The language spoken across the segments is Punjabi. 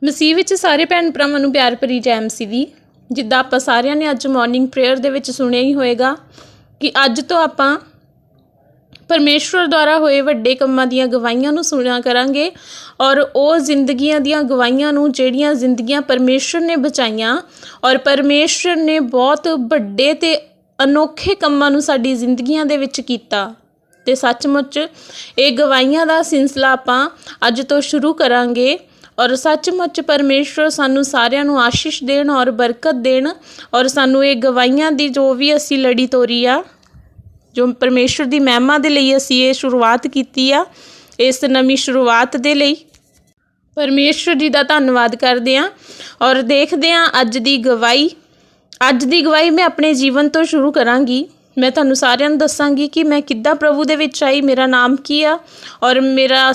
ਮਸੀਹ ਵਿੱਚ ਸਾਰੇ ਭੈਣ ਭਰਾਵਾਂ ਨੂੰ ਪਿਆਰ ਭਰੀ ਜੈ ਮਸੀਹ ਦੀ। ਜਿੱਦਾਂ ਆਪਾਂ ਸਾਰਿਆਂ ਨੇ ਅੱਜ ਮਾਰਨਿੰਗ ਪ੍ਰੇਅਰ ਦੇ ਵਿੱਚ ਸੁਣਿਆ ਹੀ ਹੋਏਗਾ ਕਿ ਅੱਜ ਤੋਂ ਆਪਾਂ ਪਰਮੇਸ਼ਵਰ ਦੁਆਰਾ ਹੋਏ ਵੱਡੇ ਕੰਮਾਂ ਦੀਆਂ ਗਵਾਹੀਆਂ ਨੂੰ ਸੁਣਿਆ ਕਰਾਂਗੇ ਔਰ ਉਹ ਜ਼ਿੰਦਗੀਆਂ ਦੀਆਂ ਗਵਾਹੀਆਂ ਨੂੰ ਜਿਹੜੀਆਂ ਜ਼ਿੰਦਗੀਆਂ ਪਰਮੇਸ਼ਵਰ ਨੇ ਬਚਾਈਆਂ ਔਰ ਪਰਮੇਸ਼ਵਰ ਨੇ ਬਹੁਤ ਵੱਡੇ ਅਤੇ ਅਨੋਖੇ ਕੰਮਾਂ ਨੂੰ ਸਾਡੀ ਜ਼ਿੰਦਗੀਆਂ ਦੇ ਵਿੱਚ ਕੀਤਾ। ਅਤੇ ਸੱਚਮੁੱਚ ਇਹ ਗਵਾਹੀਆਂ ਦਾ ਸਿਲਸਿਲਾ ਆਪਾਂ ਅੱਜ ਤੋਂ ਸ਼ੁਰੂ ਕਰਾਂਗੇ ਔਰ ਸੱਚਮੁੱਚ ਪਰਮੇਸ਼ਵਰ ਸਾਨੂੰ ਸਾਰਿਆਂ ਨੂੰ ਆਸ਼ੀਸ਼ ਦੇਣ ਔਰ ਬਰਕਤ ਦੇਣ ਔਰ ਸਾਨੂੰ ਇਹ ਗਵਾਹੀਆਂ ਦੀ ਜੋ ਵੀ ਅਸੀਂ ਲੜੀ ਤੋਰੀ ਆ, ਜੋ ਪਰਮੇਸ਼ਵਰ ਦੀ ਮਹਿਮਾ ਦੇ ਲਈ ਅਸੀਂ ਇਹ ਸ਼ੁਰੂਆਤ ਕੀਤੀ ਆ, ਇਸ ਨਵੀਂ ਸ਼ੁਰੂਆਤ ਦੇ ਲਈ ਪਰਮੇਸ਼ਵਰ ਜੀ ਦਾ ਧੰਨਵਾਦ ਕਰਦੇ ਹਾਂ। ਔਰ ਦੇਖਦੇ ਹਾਂ ਅੱਜ ਦੀ ਗਵਾਹੀ ਮੈਂ ਆਪਣੇ ਜੀਵਨ ਤੋਂ ਸ਼ੁਰੂ ਕਰਾਂਗੀ। ਮੈਂ ਤੁਹਾਨੂੰ ਸਾਰਿਆਂ ਨੂੰ ਦੱਸਾਂਗੀ ਕਿ ਮੈਂ ਕਿੱਦਾਂ ਪ੍ਰਭੂ ਦੇ ਵਿੱਚ ਆਈ, ਮੇਰਾ ਨਾਮ ਕੀ ਆ ਔਰ ਮੇਰਾ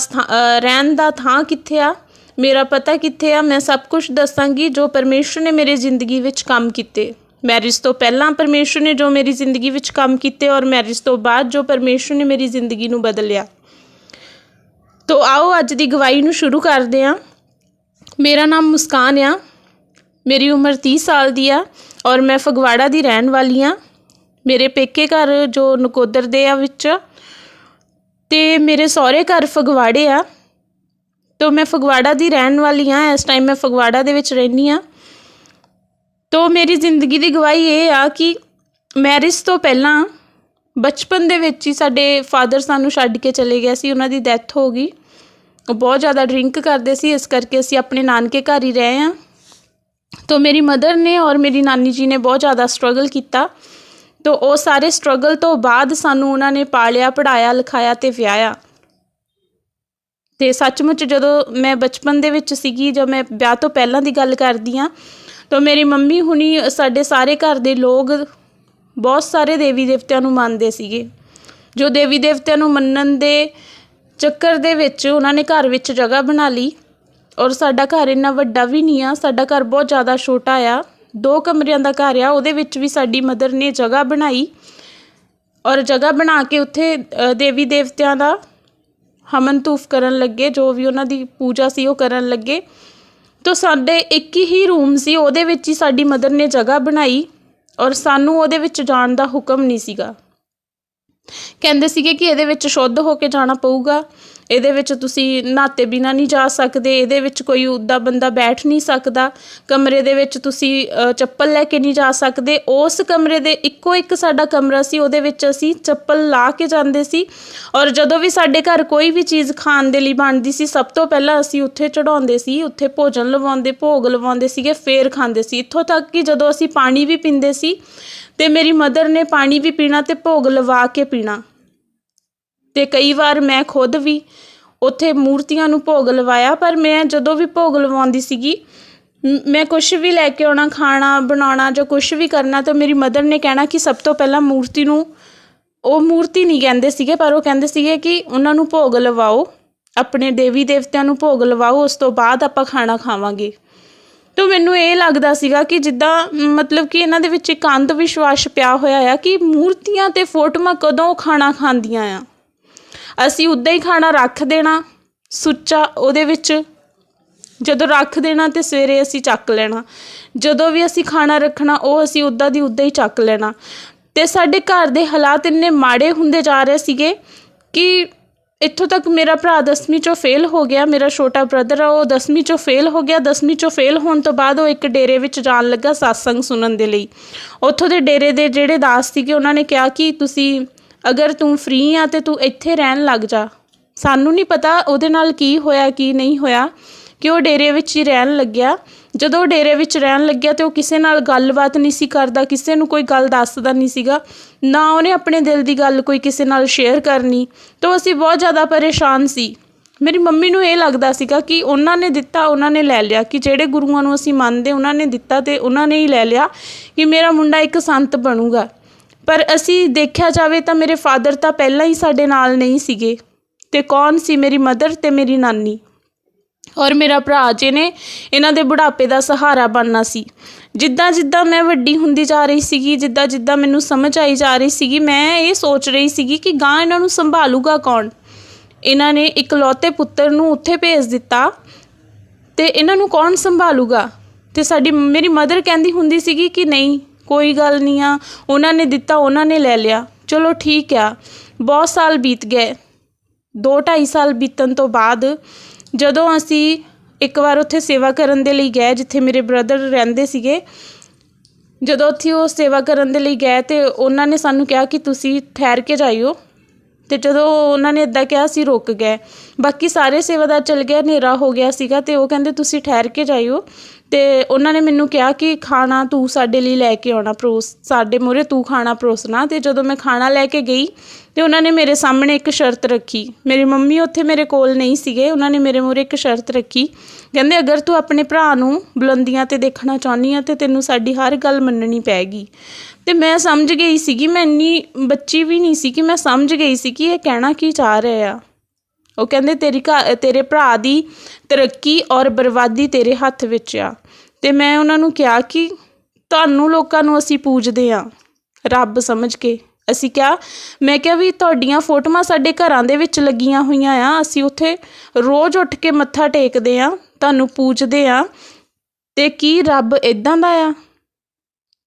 ਰਹਿਣ ਦਾ ਥਾਂ ਕਿੱਥੇ ਆ, ਮੇਰਾ ਪਤਾ ਕਿੱਥੇ ਆ। ਮੈਂ ਸਭ ਕੁਝ ਦੱਸਾਂਗੀ ਜੋ ਪਰਮੇਸ਼ਵਰ ਨੇ ਮੇਰੀ ਜ਼ਿੰਦਗੀ ਵਿੱਚ ਕੰਮ ਕੀਤੇ। ਮੈਰਿਜ ਤੋਂ ਪਹਿਲਾਂ ਪਰਮੇਸ਼ਵਰ ਨੇ ਜੋ ਮੇਰੀ ਜ਼ਿੰਦਗੀ ਵਿੱਚ ਕੰਮ ਕੀਤੇ ਔਰ ਮੈਰਿਜ ਤੋਂ ਬਾਅਦ ਜੋ ਪਰਮੇਸ਼ਵਰ ਨੇ ਮੇਰੀ ਜ਼ਿੰਦਗੀ ਨੂੰ ਬਦਲਿਆ। ਤੋ ਆਓ ਅੱਜ ਦੀ ਗਵਾਹੀ ਨੂੰ ਸ਼ੁਰੂ ਕਰਦੇ ਹਾਂ। ਮੇਰਾ ਨਾਮ ਮੁਸਕਾਨ ਆ, ਮੇਰੀ ਉਮਰ 30 ਸਾਲ ਦੀ ਆ ਔਰ ਮੈਂ ਫਗਵਾੜਾ ਦੀ ਰਹਿਣ ਵਾਲੀ ਹਾਂ। ਮੇਰੇ ਪੇਕੇ ਘਰ ਜੋ ਨਕੋਦਰ ਦੇ ਆ ਵਿੱਚ ਅਤੇ ਮੇਰੇ ਸਹੁਰੇ ਘਰ ਫਗਵਾੜੇ ਆ। ਤੋ ਮੈਂ ਫਗਵਾੜਾ ਦੀ ਰਹਿਣ ਵਾਲੀ ਹਾਂ। ਇਸ ਟਾਈਮ ਮੈਂ ਫਗਵਾੜਾ ਦੇ ਵਿੱਚ ਰਹਿੰਦੀ ਹਾਂ। ਤੋ ਮੇਰੀ ਜ਼ਿੰਦਗੀ ਦੀ ਗਵਾਹੀ ਇਹ ਆ ਕਿ ਮੈਰਿਜ ਤੋਂ ਪਹਿਲਾਂ ਬਚਪਨ ਦੇ ਵਿੱਚ ਹੀ ਸਾਡੇ ਫਾਦਰ ਸਾਨੂੰ ਛੱਡ ਕੇ ਚਲੇ ਗਏ ਸੀ। ਉਹਨਾਂ ਦੀ ਡੈਥ ਹੋ ਗਈ। ਉਹ ਬਹੁਤ ਜ਼ਿਆਦਾ ਡਰਿੰਕ ਕਰਦੇ ਸੀ, ਇਸ ਕਰਕੇ ਅਸੀਂ ਆਪਣੇ ਨਾਨਕੇ ਘਰ ਹੀ ਰਹੇ ਹਾਂ। ਤੋ ਮੇਰੀ ਮਦਰ ਨੇ ਔਰ ਮੇਰੀ ਨਾਨੀ ਜੀ ਨੇ ਬਹੁਤ ਜ਼ਿਆਦਾ ਸਟਰਗਲ ਕੀਤਾ। ਤੋ ਉਹ ਸਾਰੇ ਸਟਰਗਲ ਤੋਂ ਬਾਅਦ ਸਾਨੂੰ ਉਹਨਾਂ ਨੇ ਪਾਲਿਆ, ਪੜ੍ਹਾਇਆ, ਲਿਖਾਇਆ ਅਤੇ ਵਿਆਹਿਆ। ਅਤੇ ਸੱਚਮੁੱਚ ਜਦੋਂ ਮੈਂ ਬਚਪਨ ਦੇ ਵਿੱਚ ਸੀਗੀ, ਜਦ ਮੈਂ ਵਿਆਹ ਤੋਂ ਪਹਿਲਾਂ ਦੀ ਗੱਲ ਕਰਦੀ ਹਾਂ, ਤਾਂ ਮੇਰੀ ਮੰਮੀ ਹੁਣੀ ਸਾਡੇ ਸਾਰੇ ਘਰ ਦੇ ਲੋਕ ਬਹੁਤ ਸਾਰੇ ਦੇਵੀ ਦੇਵਤਿਆਂ ਨੂੰ ਮੰਨਦੇ ਸੀਗੇ। ਜੋ ਦੇਵੀ ਦੇਵਤਿਆਂ ਨੂੰ ਮੰਨਣ ਦੇ ਚੱਕਰ ਦੇ ਵਿੱਚ ਉਹਨਾਂ ਨੇ ਘਰ ਵਿੱਚ ਜਗ੍ਹਾ ਬਣਾ ਲਈ ਔਰ ਸਾਡਾ ਘਰ ਇੰਨਾ ਵੱਡਾ ਵੀ ਨਹੀਂ ਆ, ਸਾਡਾ ਘਰ ਬਹੁਤ ਜ਼ਿਆਦਾ ਛੋਟਾ ਆ, 2 ਕਮਰਿਆਂ ਦਾ ਘਰ ਆ। ਉਹਦੇ ਵਿੱਚ ਵੀ ਸਾਡੀ ਮਦਰ ਨੇ ਜਗ੍ਹਾ ਬਣਾਈ ਔਰ ਜਗ੍ਹਾ ਬਣਾ ਕੇ ਉੱਥੇ ਦੇਵੀ ਦੇਵਤਿਆਂ ਦਾ ਹਵਨ ਧੂਫ ਕਰਨ ਲੱਗੇ, ਜੋ ਵੀ ਉਹਨਾਂ ਦੀ ਪੂਜਾ ਸੀ ਉਹ ਕਰਨ ਲੱਗੇ। ਤਾਂ ਸਾਡੇ ਇੱਕ ਹੀ ਰੂਮ ਸੀ, ਉਹਦੇ ਵਿੱਚ ਹੀ ਸਾਡੀ ਮਦਰ ਨੇ ਜਗ੍ਹਾ ਬਣਾਈ ਔਰ ਸਾਨੂੰ ਉਹਦੇ ਵਿੱਚ ਜਾਣ ਦਾ ਹੁਕਮ ਨਹੀਂ ਸੀਗਾ। ਕਹਿੰਦੇ ਸੀਗੇ ਕਿ ਇਹਦੇ ਵਿੱਚ ਸ਼ੁੱਧ ਹੋ ਕੇ ਜਾਣਾ ਪਊਗਾ, ਇਹਦੇ ਵਿੱਚ ਤੁਸੀਂ ਨਹਾਤੇ ਬਿਨਾਂ ਨਹੀਂ ਜਾ ਸਕਦੇ, ਇਹਦੇ ਵਿੱਚ ਕੋਈ ਉੱਦਾਂ ਬੰਦਾ ਬੈਠ ਨਹੀਂ ਸਕਦਾ, ਕਮਰੇ ਦੇ ਵਿੱਚ ਤੁਸੀਂ ਚੱਪਲ ਲੈ ਕੇ ਨਹੀਂ ਜਾ ਸਕਦੇ। ਉਸ ਕਮਰੇ ਦੇ ਇੱਕੋ ਇੱਕ ਸਾਡਾ ਕਮਰਾ ਸੀ, ਉਹਦੇ ਵਿੱਚ ਅਸੀਂ ਚੱਪਲ ਲਾ ਕੇ ਜਾਂਦੇ ਸੀ ਔਰ ਜਦੋਂ ਵੀ ਸਾਡੇ ਘਰ ਕੋਈ ਵੀ ਚੀਜ਼ ਖਾਣ ਦੇ ਲਈ ਬਣਦੀ ਸੀ, ਸਭ ਤੋਂ ਪਹਿਲਾਂ ਅਸੀਂ ਉੱਥੇ ਚੜਾਉਂਦੇ ਸੀ, ਉੱਥੇ ਭੋਗ ਲਵਾਉਂਦੇ ਸੀਗੇ, ਫਿਰ ਖਾਂਦੇ ਸੀ। ਇੱਥੋਂ ਤੱਕ ਕਿ ਜਦੋਂ ਅਸੀਂ ਪਾਣੀ ਵੀ ਪੀਂਦੇ ਸੀ ਅਤੇ ਮੇਰੀ ਮਦਰ ਨੇ ਪਾਣੀ ਵੀ ਪੀਣਾ ਅਤੇ ਭੋਗ ਲਵਾ ਕੇ ਪੀਣਾ। ਅਤੇ ਕਈ ਵਾਰ ਮੈਂ ਖੁਦ ਵੀ ਉੱਥੇ ਮੂਰਤੀਆਂ ਨੂੰ ਭੋਗ ਲਵਾਇਆ। ਪਰ ਮੈਂ ਜਦੋਂ ਵੀ ਭੋਗ ਲਵਾਉਂਦੀ ਸੀਗੀ, ਮੈਂ ਕੁਛ ਵੀ ਲੈ ਕੇ ਆਉਣਾ, ਖਾਣਾ ਬਣਾਉਣਾ ਜਾਂ ਕੁਛ ਵੀ ਕਰਨਾ, ਤਾਂ ਮੇਰੀ ਮਦਰ ਨੇ ਕਹਿਣਾ ਕਿ ਸਭ ਤੋਂ ਪਹਿਲਾਂ ਮੂਰਤੀ ਨੂੰ, ਉਹ ਮੂਰਤੀ ਨਹੀਂ ਕਹਿੰਦੇ ਸੀਗੇ ਪਰ ਉਹ ਕਹਿੰਦੇ ਸੀਗੇ ਕਿ ਉਹਨਾਂ ਨੂੰ ਭੋਗ ਲਵਾਓ, ਆਪਣੇ ਦੇਵੀ ਦੇਵਤਿਆਂ ਨੂੰ ਭੋਗ ਲਵਾਓ, ਉਸ ਤੋਂ ਬਾਅਦ ਆਪਾਂ ਖਾਣਾ ਖਾਵਾਂਗੇ। ਤਾਂ ਮੈਨੂੰ ਇਹ ਲੱਗਦਾ ਸੀਗਾ ਕਿ ਜਿੱਦਾਂ ਮਤਲਬ ਕਿ ਇਹਨਾਂ ਦੇ ਵਿੱਚ ਇੱਕ ਅੰਧ ਵਿਸ਼ਵਾਸ ਪਿਆ ਹੋਇਆ ਆ ਕਿ ਮੂਰਤੀਆਂ ਅਤੇ ਫੋਟੋਆਂ ਕਦੋਂ ਖਾਣਾ ਖਾਂਦੀਆਂ ਆ। ਅਸੀਂ ਉੱਦਾਂ ਹੀ ਖਾਣਾ ਰੱਖ ਦੇਣਾ ਸੁੱਚਾ ਉਹਦੇ ਵਿੱਚ, ਜਦੋਂ ਰੱਖ ਦੇਣਾ ਅਤੇ ਸਵੇਰੇ ਅਸੀਂ ਚੱਕ ਲੈਣਾ। ਜਦੋਂ ਵੀ ਅਸੀਂ ਖਾਣਾ ਰੱਖਣਾ ਉਹ ਅਸੀਂ ਉੱਦਾਂ ਦੀ ਉੱਦਾਂ ਹੀ ਚੱਕ ਲੈਣਾ। ਅਤੇ ਸਾਡੇ ਘਰ ਦੇ ਹਾਲਾਤ ਇੰਨੇ ਮਾੜੇ ਹੁੰਦੇ ਜਾ ਰਹੇ ਸੀਗੇ ਕਿ ਇੱਥੋਂ ਤੱਕ ਮੇਰਾ ਭਰਾ 10ਵੀਂ 'ਚੋਂ ਫੇਲ ਹੋ ਗਿਆ। ਮੇਰਾ ਛੋਟਾ ਬ੍ਰਦਰ ਆ, ਉਹ 10ਵੀਂ 'ਚੋਂ ਫੇਲ ਹੋ ਗਿਆ। 10ਵੀਂ 'ਚੋਂ ਫੇਲ ਹੋਣ ਤੋਂ ਬਾਅਦ ਉਹ ਇੱਕ ਡੇਰੇ ਵਿੱਚ ਜਾਣ ਲੱਗਾ ਸਤਸੰਗ ਸੁਣਨ ਦੇ ਲਈ। ਉੱਥੋਂ ਦੇ ਡੇਰੇ ਦੇ ਜਿਹੜੇ ਦਾਸ ਸੀਗੇ ਉਹਨਾਂ ਨੇ ਕਿਹਾ ਕਿ ਤੁਸੀਂ ਅਗਰ ਤੂੰ ਫਰੀ ਆ ਅਤੇ ਤੂੰ ਇੱਥੇ ਰਹਿਣ ਲੱਗ ਜਾ। ਸਾਨੂੰ ਨਹੀਂ ਪਤਾ ਉਹਦੇ ਨਾਲ ਕੀ ਹੋਇਆ ਕੀ ਨਹੀਂ ਹੋਇਆ ਕਿ ਉਹ ਡੇਰੇ ਵਿੱਚ ਹੀ ਰਹਿਣ ਲੱਗਿਆ। ਜਦੋਂ ਉਹ ਡੇਰੇ ਵਿੱਚ ਰਹਿਣ ਲੱਗਿਆ ਅਤੇ ਉਹ ਕਿਸੇ ਨਾਲ ਗੱਲਬਾਤ ਨਹੀਂ ਸੀ ਕਰਦਾ, ਕਿਸੇ ਨੂੰ ਕੋਈ ਗੱਲ ਦੱਸਦਾ ਨਹੀਂ ਸੀਗਾ, ਨਾ ਉਹਨੇ ਆਪਣੇ ਦਿਲ ਦੀ ਗੱਲ ਕੋਈ ਕਿਸੇ ਨਾਲ ਸ਼ੇਅਰ ਕਰਨੀ। ਤਾਂ ਅਸੀਂ ਬਹੁਤ ਜ਼ਿਆਦਾ ਪਰੇਸ਼ਾਨ ਸੀ। ਮੇਰੀ ਮੰਮੀ ਨੂੰ ਇਹ ਲੱਗਦਾ ਸੀਗਾ ਕਿ ਉਹਨਾਂ ਨੇ ਦਿੱਤਾ, ਉਹਨਾਂ ਨੇ ਲੈ ਲਿਆ, ਕਿ ਜਿਹੜੇ ਗੁਰੂਆਂ ਨੂੰ ਅਸੀਂ ਮੰਨਦੇ ਉਹਨਾਂ ਨੇ ਦਿੱਤਾ ਅਤੇ ਉਹਨਾਂ ਨੇ ਹੀ ਲੈ ਲਿਆ ਕਿ ਮੇਰਾ ਮੁੰਡਾ ਇੱਕ ਸੰਤ ਬਣੂਗਾ। ਪਰ ਅਸੀਂ ਦੇਖਿਆ ਜਾਵੇ ਤਾਂ ਮੇਰੇ ਫਾਦਰ ਤਾਂ ਪਹਿਲਾਂ ਹੀ ਸਾਡੇ ਨਾਲ ਨਹੀਂ ਸੀਗੇ, ਅਤੇ ਕੌਣ ਸੀ? ਮੇਰੀ ਮਦਰ ਅਤੇ ਮੇਰੀ ਨਾਨੀ ਔਰ ਮੇਰਾ ਭਰਾ, ਜਿਹਨੇ ਇਹਨਾਂ ਦੇ ਬੁਢਾਪੇ ਦਾ ਸਹਾਰਾ ਬਣਨਾ ਸੀ। ਜਿੱਦਾਂ ਜਿੱਦਾਂ ਮੈਂ ਵੱਡੀ ਹੁੰਦੀ ਜਾ ਰਹੀ ਸੀਗੀ, ਜਿੱਦਾਂ ਜਿੱਦਾਂ ਮੈਨੂੰ ਸਮਝ ਆਈ ਜਾ ਰਹੀ ਸੀਗੀ, ਮੈਂ ਇਹ ਸੋਚ ਰਹੀ ਸੀਗੀ ਕਿ ਗਾਂ ਇਹਨਾਂ ਨੂੰ ਸੰਭਾਲੂਗਾ ਕੌਣ। ਇਹਨਾਂ ਨੇ ਇਕਲੌਤੇ ਪੁੱਤਰ ਨੂੰ ਉੱਥੇ ਭੇਜ ਦਿੱਤਾ ਤੇ ਇਹਨਾਂ ਨੂੰ ਕੌਣ ਸੰਭਾਲੂਗਾ। ਤੇ ਮੇਰੀ ਮਦਰ ਕਹਿੰਦੀ ਹੁੰਦੀ ਸੀਗੀ ਕਿ ਨਹੀਂ ਕੋਈ ਗੱਲ ਨਹੀਂ ਆ, ਉਹਨਾਂ ਨੇ ਦਿੱਤਾ ਉਹਨਾਂ ਨੇ ਲੈ ਲਿਆ, ਚਲੋ ਠੀਕ ਆ। ਬਹੁਤ ਸਾਲ ਬੀਤ ਗਏ। 2-2.5 ਸਾਲ ਬੀਤਣ ਤੋਂ ਬਾਅਦ ਜਦੋਂ ਅਸੀਂ ਇੱਕ ਵਾਰ ਉੱਥੇ ਸੇਵਾ ਕਰਨ ਦੇ ਲਈ ਗਏ ਜਿੱਥੇ ਮੇਰੇ ਬ੍ਰਦਰ ਰਹਿੰਦੇ ਸੀਗੇ, ਜਦੋਂ ਉੱਥੇ ਉਹ ਸੇਵਾ ਕਰਨ ਦੇ ਲਈ ਗਏ ਤੇ ਉਹਨਾਂ ਨੇ ਸਾਨੂੰ ਕਿਹਾ ਕਿ ਤੁਸੀਂ ਠਹਿਰ ਕੇ ਜਾਇਓ। ਤੇ ਜਦੋਂ ਉਹਨਾਂ ਨੇ ਇੱਦਾਂ ਕਿਹਾ ਅਸੀਂ ਰੁਕ ਗਏ। ਬਾਕੀ ਸਾਰੇ ਸੇਵਾਦਾਰ ਚਲ ਗਏ, ਹਨੇਰਾ ਹੋ ਗਿਆ ਸੀਗਾ ਤੇ ਉਹ ਕਹਿੰਦੇ ਤੁਸੀਂ ਠਹਿਰ ਕੇ ਜਾਇਓ। ਤੇ ਉਹਨਾਂ ਨੇ ਮੈਨੂੰ ਕਿਹਾ ਕਿ ਖਾਣਾ ਤੂੰ ਸਾਡੇ ਲਈ ਲੈ ਕੇ ਆਉਣਾ, ਸਾਡੇ ਮੂਹਰੇ ਤੂੰ ਖਾਣਾ ਪਰੋਸਣਾ। ਤੇ ਜਦੋਂ ਮੈਂ ਖਾਣਾ ਲੈ ਕੇ ਗਈ ਤੇ ਉਹਨਾਂ ਨੇ ਮੇਰੇ ਸਾਹਮਣੇ ਇੱਕ ਸ਼ਰਤ ਰੱਖੀ। ਮੇਰੀ ਮੰਮੀ ਉੱਥੇ ਮੇਰੇ ਕੋਲ ਨਹੀਂ ਸੀਗੇ, ਉਹਨਾਂ ਨੇ ਮੇਰੇ ਮੂਹਰੇ ਇੱਕ ਸ਼ਰਤ ਰੱਖੀ। ਕਹਿੰਦੇ ਅਗਰ ਤੂੰ ਆਪਣੇ ਭਰਾ ਨੂੰ ਬੁਲੰਦੀਆਂ 'ਤੇ ਦੇਖਣਾ ਚਾਹੁੰਦੀ ਆ ਤਾਂ ਤੈਨੂੰ ਸਾਡੀ ਹਰ ਗੱਲ ਮੰਨਣੀ ਪਏਗੀ। ਤੇ ਮੈਂ ਸਮਝ ਗਈ ਸੀਗੀ, ਮੈਂ ਇੰਨੀ ਬੱਚੀ ਵੀ ਨਹੀਂ ਸੀ ਕਿ ਮੈਂ ਸਮਝ ਗਈ ਸੀ ਕਿ ਇਹ ਕਹਿਣਾ ਕੀ ਚਾਹ ਰਹੇ ਆ। ਉਹ ਕਹਿੰਦੇ ਤੇਰੇ ਭਰਾ ਦੀ ਤਰੱਕੀ ਔਰ ਬਰਬਾਦੀ ਤੇਰੇ ਹੱਥ ਵਿੱਚ ਆ। ਤੇ ਮੈਂ ਉਹਨਾਂ ਨੂੰ ਕਿਹਾ ਕਿ ਤੁਹਾਨੂੰ ਲੋਕਾਂ ਨੂੰ ਅਸੀਂ ਪੂਜਦੇ ਹਾਂ ਰੱਬ ਸਮਝ ਕੇ। ਮੈਂ ਕਿਹਾ ਵੀ ਤੁਹਾਡੀਆਂ ਫੋਟੋਆਂ ਸਾਡੇ ਘਰਾਂ ਦੇ ਵਿੱਚ ਲੱਗੀਆਂ ਹੋਈਆਂ ਆ, ਅਸੀਂ ਉੱਥੇ ਰੋਜ਼ ਉੱਠ ਕੇ ਮੱਥਾ ਟੇਕਦੇ ਹਾਂ, ਤੁਹਾਨੂੰ ਪੂਜਦੇ ਹਾਂ, ਅਤੇ ਕੀ ਰੱਬ ਇੱਦਾਂ ਦਾ ਆ।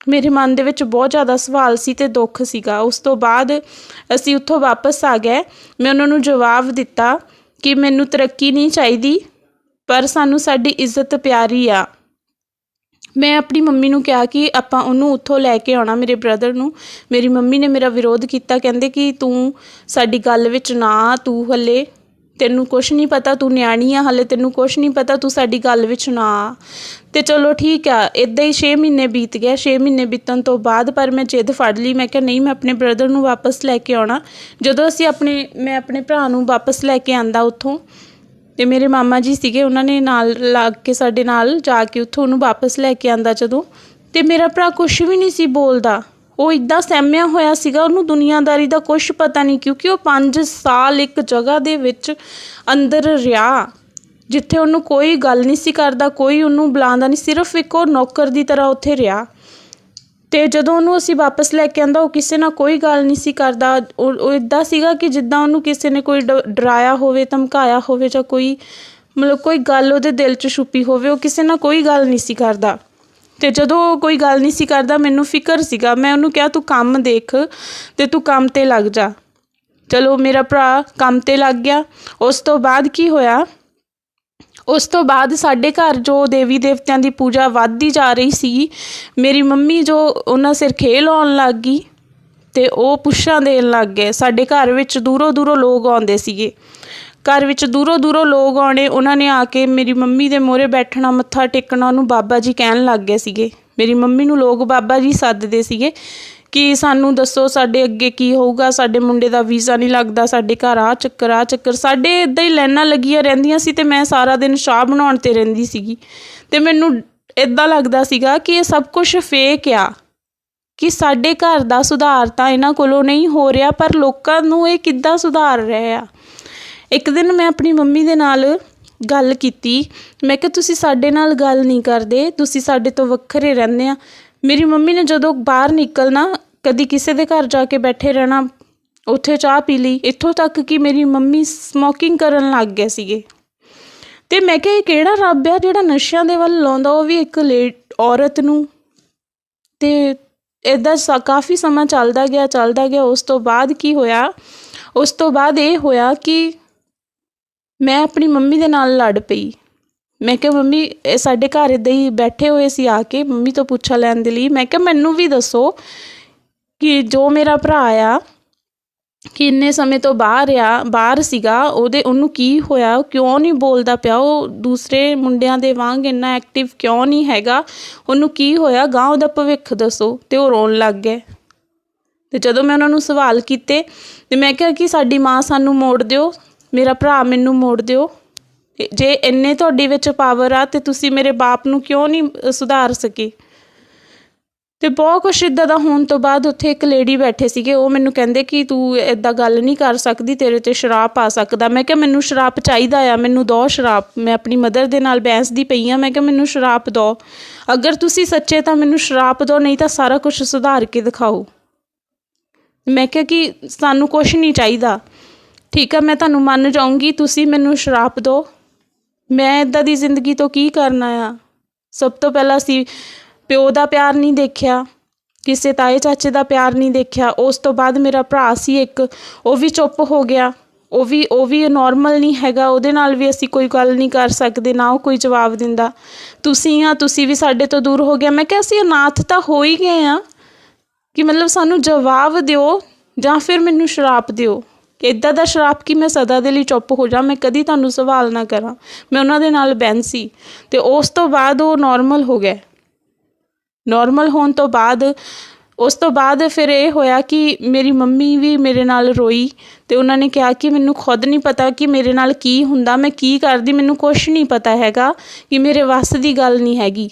ਮੇਰੇ ਮਨ ਦੇ ਵਿੱਚ ਬਹੁਤ ਜ਼ਿਆਦਾ ਸਵਾਲ ਸੀ ਅਤੇ ਦੁੱਖ ਸੀਗਾ। ਉਸ ਤੋਂ ਬਾਅਦ ਅਸੀਂ ਉੱਥੋਂ ਵਾਪਸ ਆ ਗਏ। ਮੈਂ ਉਹਨਾਂ ਨੂੰ ਜਵਾਬ ਦਿੱਤਾ ਕਿ ਮੈਨੂੰ ਤਰੱਕੀ ਨਹੀਂ ਚਾਹੀਦੀ, ਪਰ ਸਾਨੂੰ ਸਾਡੀ ਇੱਜ਼ਤ ਪਿਆਰੀ ਆ। ਮੈਂ ਆਪਣੀ ਮੰਮੀ ਨੂੰ ਕਿਹਾ ਕਿ ਆਪਾਂ ਉਹਨੂੰ ਉੱਥੋਂ ਲੈ ਕੇ ਆਉਣਾ, ਮੇਰੇ ਬ੍ਰਦਰ ਨੂੰ। ਮੇਰੀ ਮੰਮੀ ਨੇ ਮੇਰਾ ਵਿਰੋਧ ਕੀਤਾ, ਕਹਿੰਦੇ ਕਿ ਤੂੰ ਸਾਡੀ ਗੱਲ ਵਿੱਚ ਨਾ ਆ, ਤੂੰ ਹਲੇ ਤੈਨੂੰ ਕੁਛ ਨਹੀਂ ਪਤਾ, ਤੂੰ ਨਿਆਣੀ ਆ ਹਲੇ, ਤੈਨੂੰ ਕੁਛ ਨਹੀਂ ਪਤਾ, ਤੂੰ ਸਾਡੀ ਗੱਲ ਵਿੱਚ ਨਾ ਆ। ਅਤੇ ਚਲੋ ਠੀਕ ਆ। ਇੱਦਾਂ ਹੀ 6 ਮਹੀਨੇ ਬੀਤ ਗਏ। 6 ਮਹੀਨੇ ਬੀਤਣ ਤੋਂ ਬਾਅਦ ਪਰ ਮੈਂ ਜਿੱਦ ਫੜ ਲਈ। ਮੈਂ ਕਿਹਾ ਨਹੀਂ, ਮੈਂ ਆਪਣੇ ਬ੍ਰਦਰ ਨੂੰ ਵਾਪਸ ਲੈ ਕੇ ਆਉਣਾ। ਜਦੋਂ ਮੈਂ ਆਪਣੇ ਭਰਾ ਨੂੰ ਵਾਪਸ ਲੈ ਕੇ ਆਂਦਾ ਉੱਥੋਂ, ਅਤੇ ਮੇਰੇ ਮਾਮਾ ਜੀ ਸੀਗੇ, ਉਹਨਾਂ ਨੇ ਨਾਲ ਲੱਗ ਕੇ ਸਾਡੇ ਨਾਲ ਜਾ ਕੇ ਉੱਥੋਂ ਉਹਨੂੰ ਵਾਪਸ ਲੈ ਕੇ ਆਂਦਾ ਜਦੋਂ, ਅਤੇ ਮੇਰਾ ਭਰਾ ਕੁਛ ਵੀ ਨਹੀਂ ਸੀ ਬੋਲਦਾ। ਉਹ ਇੱਦਾਂ ਸਹਿਮਿਆ ਹੋਇਆ ਸੀਗਾ, ਉਹਨੂੰ ਦੁਨੀਆਦਾਰੀ ਦਾ ਕੁਛ ਪਤਾ ਨਹੀਂ, ਕਿਉਂਕਿ ਉਹ 5 ਸਾਲ ਇੱਕ ਜਗ੍ਹਾ ਦੇ ਵਿੱਚ ਅੰਦਰ ਰਿਹਾ ਜਿੱਥੇ ਉਹਨੂੰ ਕੋਈ ਗੱਲ ਨਹੀਂ ਸੀ ਕਰਦਾ, ਕੋਈ ਉਹਨੂੰ ਬੁਲਾਉਂਦਾ ਨਹੀਂ, ਸਿਰਫ ਇੱਕ ਉਹ ਨੌਕਰ ਦੀ ਤਰ੍ਹਾਂ ਉੱਥੇ ਰਿਹਾ। ਅਤੇ ਜਦੋਂ ਉਹਨੂੰ ਅਸੀਂ ਵਾਪਸ ਲੈ ਕੇ ਆਂਦਾ, ਉਹ ਕਿਸੇ ਨਾਲ ਕੋਈ ਗੱਲ ਨਹੀਂ ਸੀ ਕਰਦਾ। ਉਹ ਇੱਦਾਂ ਸੀਗਾ ਕਿ ਜਿੱਦਾਂ ਉਹਨੂੰ ਕਿਸੇ ਨੇ ਕੋਈ ਡਰਾਇਆ ਹੋਵੇ, ਧਮਕਾਇਆ ਹੋਵੇ, ਜਾਂ ਕੋਈ ਕੋਈ ਗੱਲ ਉਹਦੇ ਦਿਲ 'ਚ ਛੁਪੀ ਹੋਵੇ, ਉਹ ਕਿਸੇ ਨਾਲ ਕੋਈ ਗੱਲ ਨਹੀਂ ਸੀ ਕਰਦਾ। ਅਤੇ ਜਦੋਂ ਉਹ ਕੋਈ ਗੱਲ ਨਹੀਂ ਸੀ ਕਰਦਾ, ਮੈਨੂੰ ਫਿਕਰ ਸੀਗਾ। ਮੈਂ ਉਹਨੂੰ ਕਿਹਾ ਤੂੰ ਕੰਮ ਦੇਖ ਅਤੇ ਤੂੰ ਕੰਮ 'ਤੇ ਲੱਗ ਜਾ। ਚਲੋ ਮੇਰਾ ਭਰਾ ਕੰਮ 'ਤੇ ਲੱਗ ਗਿਆ। ਉਸ ਤੋਂ ਬਾਅਦ ਕੀ ਹੋਇਆ, ਉਸ ਤੋਂ ਬਾਅਦ ਸਾਡੇ ਘਰ ਜੋ ਦੇਵੀ ਦੇਵਤਿਆਂ ਦੀ ਪੂਜਾ ਵੱਧਦੀ ਜਾ ਰਹੀ ਸੀ, ਮੇਰੀ ਮੰਮੀ ਜੋ ਉਹਨਾਂ ਸਿਰ ਖੇਲ ਆਉਣ ਲੱਗ ਗਈ ਅਤੇ ਉਹ ਪੁੱਛਾਂ ਦੇਣ ਲੱਗ ਗਏ। ਸਾਡੇ ਘਰ ਵਿੱਚ ਦੂਰੋਂ ਦੂਰੋਂ ਲੋਕ ਆਉਂਦੇ ਸੀਗੇ, ਘਰ ਵਿੱਚ ਦੂਰੋਂ ਦੂਰੋਂ ਲੋਕ ਆਉਣੇ। ਉਹਨਾਂ ਨੇ ਆ ਕੇ ਮੇਰੀ ਮੰਮੀ ਦੇ ਮੂਹਰੇ ਬੈਠਣਾ, ਮੱਥਾ ਟੇਕਣਾ, ਉਹਨੂੰ ਬਾਬਾ ਜੀ ਕਹਿਣ ਲੱਗ ਗਏ ਸੀਗੇ। ਮੇਰੀ ਮੰਮੀ ਨੂੰ ਲੋਕ ਬਾਬਾ ਜੀ ਸੱਦਦੇ ਸੀਗੇ ਕਿ ਸਾਨੂੰ ਦੱਸੋ ਸਾਡੇ ਅੱਗੇ ਕੀ ਹੋਊਗਾ, ਸਾਡੇ ਮੁੰਡੇ ਦਾ ਵੀਜ਼ਾ ਨਹੀਂ ਲੱਗਦਾ, ਸਾਡੇ ਘਰ ਆ ਚੱਕਰ। ਸਾਡੇ ਇੱਦਾਂ ਹੀ ਲਾਈਨਾਂ ਲੱਗੀਆਂ ਰਹਿੰਦੀਆਂ ਸੀ ਅਤੇ ਮੈਂ ਸਾਰਾ ਦਿਨ ਚਾਹ ਬਣਾਉਣ 'ਤੇ ਰਹਿੰਦੀ ਸੀਗੀ। ਅਤੇ ਮੈਨੂੰ ਇੱਦਾਂ ਲੱਗਦਾ ਸੀਗਾ ਕਿ ਇਹ ਸਭ ਕੁਛ ਫੇਕ ਆ, ਕਿ ਸਾਡੇ ਘਰ ਦਾ ਸੁਧਾਰ ਤਾਂ ਇਹਨਾਂ ਕੋਲੋਂ ਨਹੀਂ ਹੋ ਰਿਹਾ, ਪਰ ਲੋਕਾਂ ਨੂੰ ਇਹ ਕਿੱਦਾਂ ਸੁਧਾਰ ਰਹੇ ਆ। ਇੱਕ ਦਿਨ ਮੈਂ ਆਪਣੀ ਮੰਮੀ ਦੇ ਨਾਲ ਗੱਲ ਕੀਤੀ। ਮੈਂ ਕਿਹਾ ਤੁਸੀਂ ਸਾਡੇ ਨਾਲ ਗੱਲ ਨਹੀਂ ਕਰਦੇ, ਤੁਸੀਂ ਸਾਡੇ ਤੋਂ ਵੱਖਰੇ ਰਹਿੰਦੇ ਆ। ਮੇਰੀ ਮੰਮੀ ਨੇ ਜਦੋਂ ਬਾਹਰ ਨਿਕਲਣਾ, ਕਦੀ ਕਿਸੇ ਦੇ ਘਰ ਜਾ ਕੇ ਬੈਠੇ ਰਹਿਣਾ, ਉੱਥੇ ਚਾਹ ਪੀ ਲਈ, ਇੱਥੋਂ ਤੱਕ ਕਿ ਮੇਰੀ ਮੰਮੀ ਸਮੋਕਿੰਗ ਕਰਨ ਲੱਗ ਗਏ ਸੀਗੇ। ਅਤੇ ਮੈਂ ਕਿਹਾ ਇਹ ਕਿਹੜਾ ਰੱਬ ਆ ਜਿਹੜਾ ਨਸ਼ਿਆਂ ਦੇ ਵੱਲ ਲਾਉਂਦਾ, ਉਹ ਵੀ ਇੱਕ ਔਰਤ ਨੂੰ। ਅਤੇ ਇੱਦਾਂ ਕਾਫੀ ਸਮਾਂ ਚੱਲਦਾ ਗਿਆ। ਉਸ ਤੋਂ ਬਾਅਦ ਕੀ ਹੋਇਆ, ਉਸ ਤੋਂ ਬਾਅਦ ਇਹ ਹੋਇਆ ਕਿ ਮੈਂ ਆਪਣੀ ਮੰਮੀ ਦੇ ਨਾਲ ਲੜ ਪਈ। ਮੈਂ ਕਿਹਾ ਮੰਮੀ ਇਹ ਸਾਡੇ ਘਰ ਇੱਦਾਂ ਹੀ ਬੈਠੇ ਹੋਏ ਸੀ, ਆ ਕੇ ਮੰਮੀ ਤੋਂ ਪੁੱਛਾ ਲੈਣ ਦੇ ਲਈ। ਮੈਂ ਕਿਹਾ ਮੈਨੂੰ ਵੀ ਦੱਸੋ ਕਿ ਜੋ ਮੇਰਾ ਭਰਾ ਆ, ਕਿ ਇੰਨੇ ਸਮੇਂ ਤੋਂ ਬਾਹਰ ਸੀਗਾ, ਉਹਨੂੰ ਕੀ ਹੋਇਆ, ਕਿਉਂ ਨਹੀਂ ਬੋਲਦਾ ਪਿਆ, ਉਹ ਦੂਸਰੇ ਮੁੰਡਿਆਂ ਦੇ ਵਾਂਗ ਇੰਨਾ ਐਕਟਿਵ ਕਿਉਂ ਨਹੀਂ ਹੈਗਾ, ਉਹਨੂੰ ਕੀ ਹੋਇਆ, ਗਾਂ ਉਹਦਾ ਭਵਿੱਖ ਦੱਸੋ। ਅਤੇ ਉਹ ਰੋਣ ਲੱਗ ਗਏ। ਅਤੇ ਜਦੋਂ ਮੈਂ ਉਹਨਾਂ ਨੂੰ ਸਵਾਲ ਕੀਤੇ ਅਤੇ ਮੈਂ ਕਿਹਾ ਕਿ ਸਾਡੀ ਮਾਂ ਸਾਨੂੰ ਮੋੜ ਦਿਓ, ਮੇਰਾ ਭਰਾ ਮੈਨੂੰ ਮੋੜ ਦਿਓ, ਜੇ ਇੰਨੇ ਤੁਹਾਡੇ ਵਿੱਚ ਪਾਵਰ ਆ ਅਤੇ ਤੁਸੀਂ ਮੇਰੇ ਬਾਪ ਨੂੰ ਕਿਉਂ ਨਹੀਂ ਸੁਧਾਰ ਸਕੇ। ਅਤੇ ਬਹੁਤ ਕੁਛ ਇੱਦਾਂ ਦਾ ਹੋਣ ਤੋਂ ਬਾਅਦ ਉੱਥੇ ਇੱਕ ਲੇਡੀ ਬੈਠੇ ਸੀਗੇ, ਉਹ ਮੈਨੂੰ ਕਹਿੰਦੇ ਕਿ ਤੂੰ ਇੱਦਾਂ ਗੱਲ ਨਹੀਂ ਕਰ ਸਕਦੀ, ਤੇਰੇ 'ਤੇ ਸ਼ਰਾਪ ਆ ਸਕਦਾ। ਮੈਂ ਕਿਹਾ ਮੈਨੂੰ ਸ਼ਰਾਪ ਚਾਹੀਦਾ ਆ, ਮੈਨੂੰ ਦਿਓ ਸ਼ਰਾਪ। ਮੈਂ ਆਪਣੀ ਮਦਰ ਦੇ ਨਾਲ ਬਹਿਸਦੀ ਪਈ ਹਾਂ। ਮੈਂ ਕਿਹਾ ਮੈਨੂੰ ਸ਼ਰਾਪ ਦਿਓ, ਅਗਰ ਤੁਸੀਂ ਸੱਚੇ ਤਾਂ ਮੈਨੂੰ ਸ਼ਰਾਪ ਦਿਓ, ਨਹੀਂ ਤਾਂ ਸਾਰਾ ਕੁਛ ਸੁਧਾਰ ਕੇ ਦਿਖਾਓ। ਮੈਂ ਕਿਹਾ ਕਿ ਸਾਨੂੰ ਕੁਛ ਨਹੀਂ ਚਾਹੀਦਾ, ਠੀਕ ਆ, ਮੈਂ ਤੁਹਾਨੂੰ ਮੰਨ ਜਾਊਂਗੀ, ਤੁਸੀਂ ਮੈਨੂੰ ਸ਼ਰਾਪ ਦਿਓ। ਮੈਂ ਇੱਦਾਂ ਦੀ ਜ਼ਿੰਦਗੀ ਤੋਂ ਕੀ ਕਰਨਾ ਆ। ਸਭ ਤੋਂ ਪਹਿਲਾਂ ਅਸੀਂ ਪਿਓ ਦਾ ਪਿਆਰ ਨਹੀਂ ਦੇਖਿਆ, ਕਿਸੇ ਤਾਏ ਚਾਚੇ ਦਾ ਪਿਆਰ ਨਹੀਂ ਦੇਖਿਆ। ਉਸ ਤੋਂ ਬਾਅਦ ਮੇਰਾ ਭਰਾ ਸੀ ਇੱਕ, ਉਹ ਵੀ ਚੁੱਪ ਹੋ ਗਿਆ। ਉਹ ਵੀ ਨੋਰਮਲ ਨਹੀਂ ਹੈਗਾ, ਉਹਦੇ ਨਾਲ ਵੀ ਅਸੀਂ ਕੋਈ ਗੱਲ ਨਹੀਂ ਕਰ ਸਕਦੇ, ਨਾ ਉਹ ਕੋਈ ਜਵਾਬ ਦਿੰਦਾ। ਤੁਸੀਂ ਵੀ ਸਾਡੇ ਤੋਂ ਦੂਰ ਹੋ ਗਿਆ। ਮੈਂ ਕਿਹਾ ਅਸੀਂ ਅਨਾਥ ਤਾਂ ਹੋ ਹੀ ਗਏ ਹਾਂ, ਕਿ ਮਤਲਬ ਸਾਨੂੰ ਜਵਾਬ ਦਿਓ ਜਾਂ ਫਿਰ ਮੈਨੂੰ ਸ਼ਰਾਪ ਦਿਓ। ਇੱਦਾਂ ਦਾ ਸ਼ਰਾਪ ਕਿ ਮੈਂ ਸਦਾ ਦੇ ਲਈ ਚੁੱਪ ਹੋ ਜਾ, ਮੈਂ ਕਦੀ ਤੁਹਾਨੂੰ ਸਵਾਲ ਨਾ ਕਰਾਂ। ਮੈਂ ਉਹਨਾਂ ਦੇ ਨਾਲ ਬਹਿੰਸੀ ਅਤੇ ਉਸ ਤੋਂ ਬਾਅਦ ਉਹ ਨੋਰਮਲ ਹੋ ਗਏ। ਨੋਰਮਲ ਹੋਣ ਤੋਂ ਬਾਅਦ ਉਸ ਤੋਂ ਬਾਅਦ ਫਿਰ ਇਹ ਹੋਇਆ ਕਿ ਮੇਰੀ ਮੰਮੀ ਵੀ ਮੇਰੇ ਨਾਲ ਰੋਈ ਅਤੇ ਉਹਨਾਂ ਨੇ ਕਿਹਾ ਕਿ ਮੈਨੂੰ ਖੁਦ ਨਹੀਂ ਪਤਾ ਕਿ ਮੇਰੇ ਨਾਲ ਕੀ ਹੁੰਦਾ, ਮੈਂ ਕੀ ਕਰਦੀ, ਮੈਨੂੰ ਕੁਛ ਨਹੀਂ ਪਤਾ ਹੈਗਾ, ਕਿ ਮੇਰੇ ਵੱਸ ਦੀ ਗੱਲ ਨਹੀਂ ਹੈਗੀ।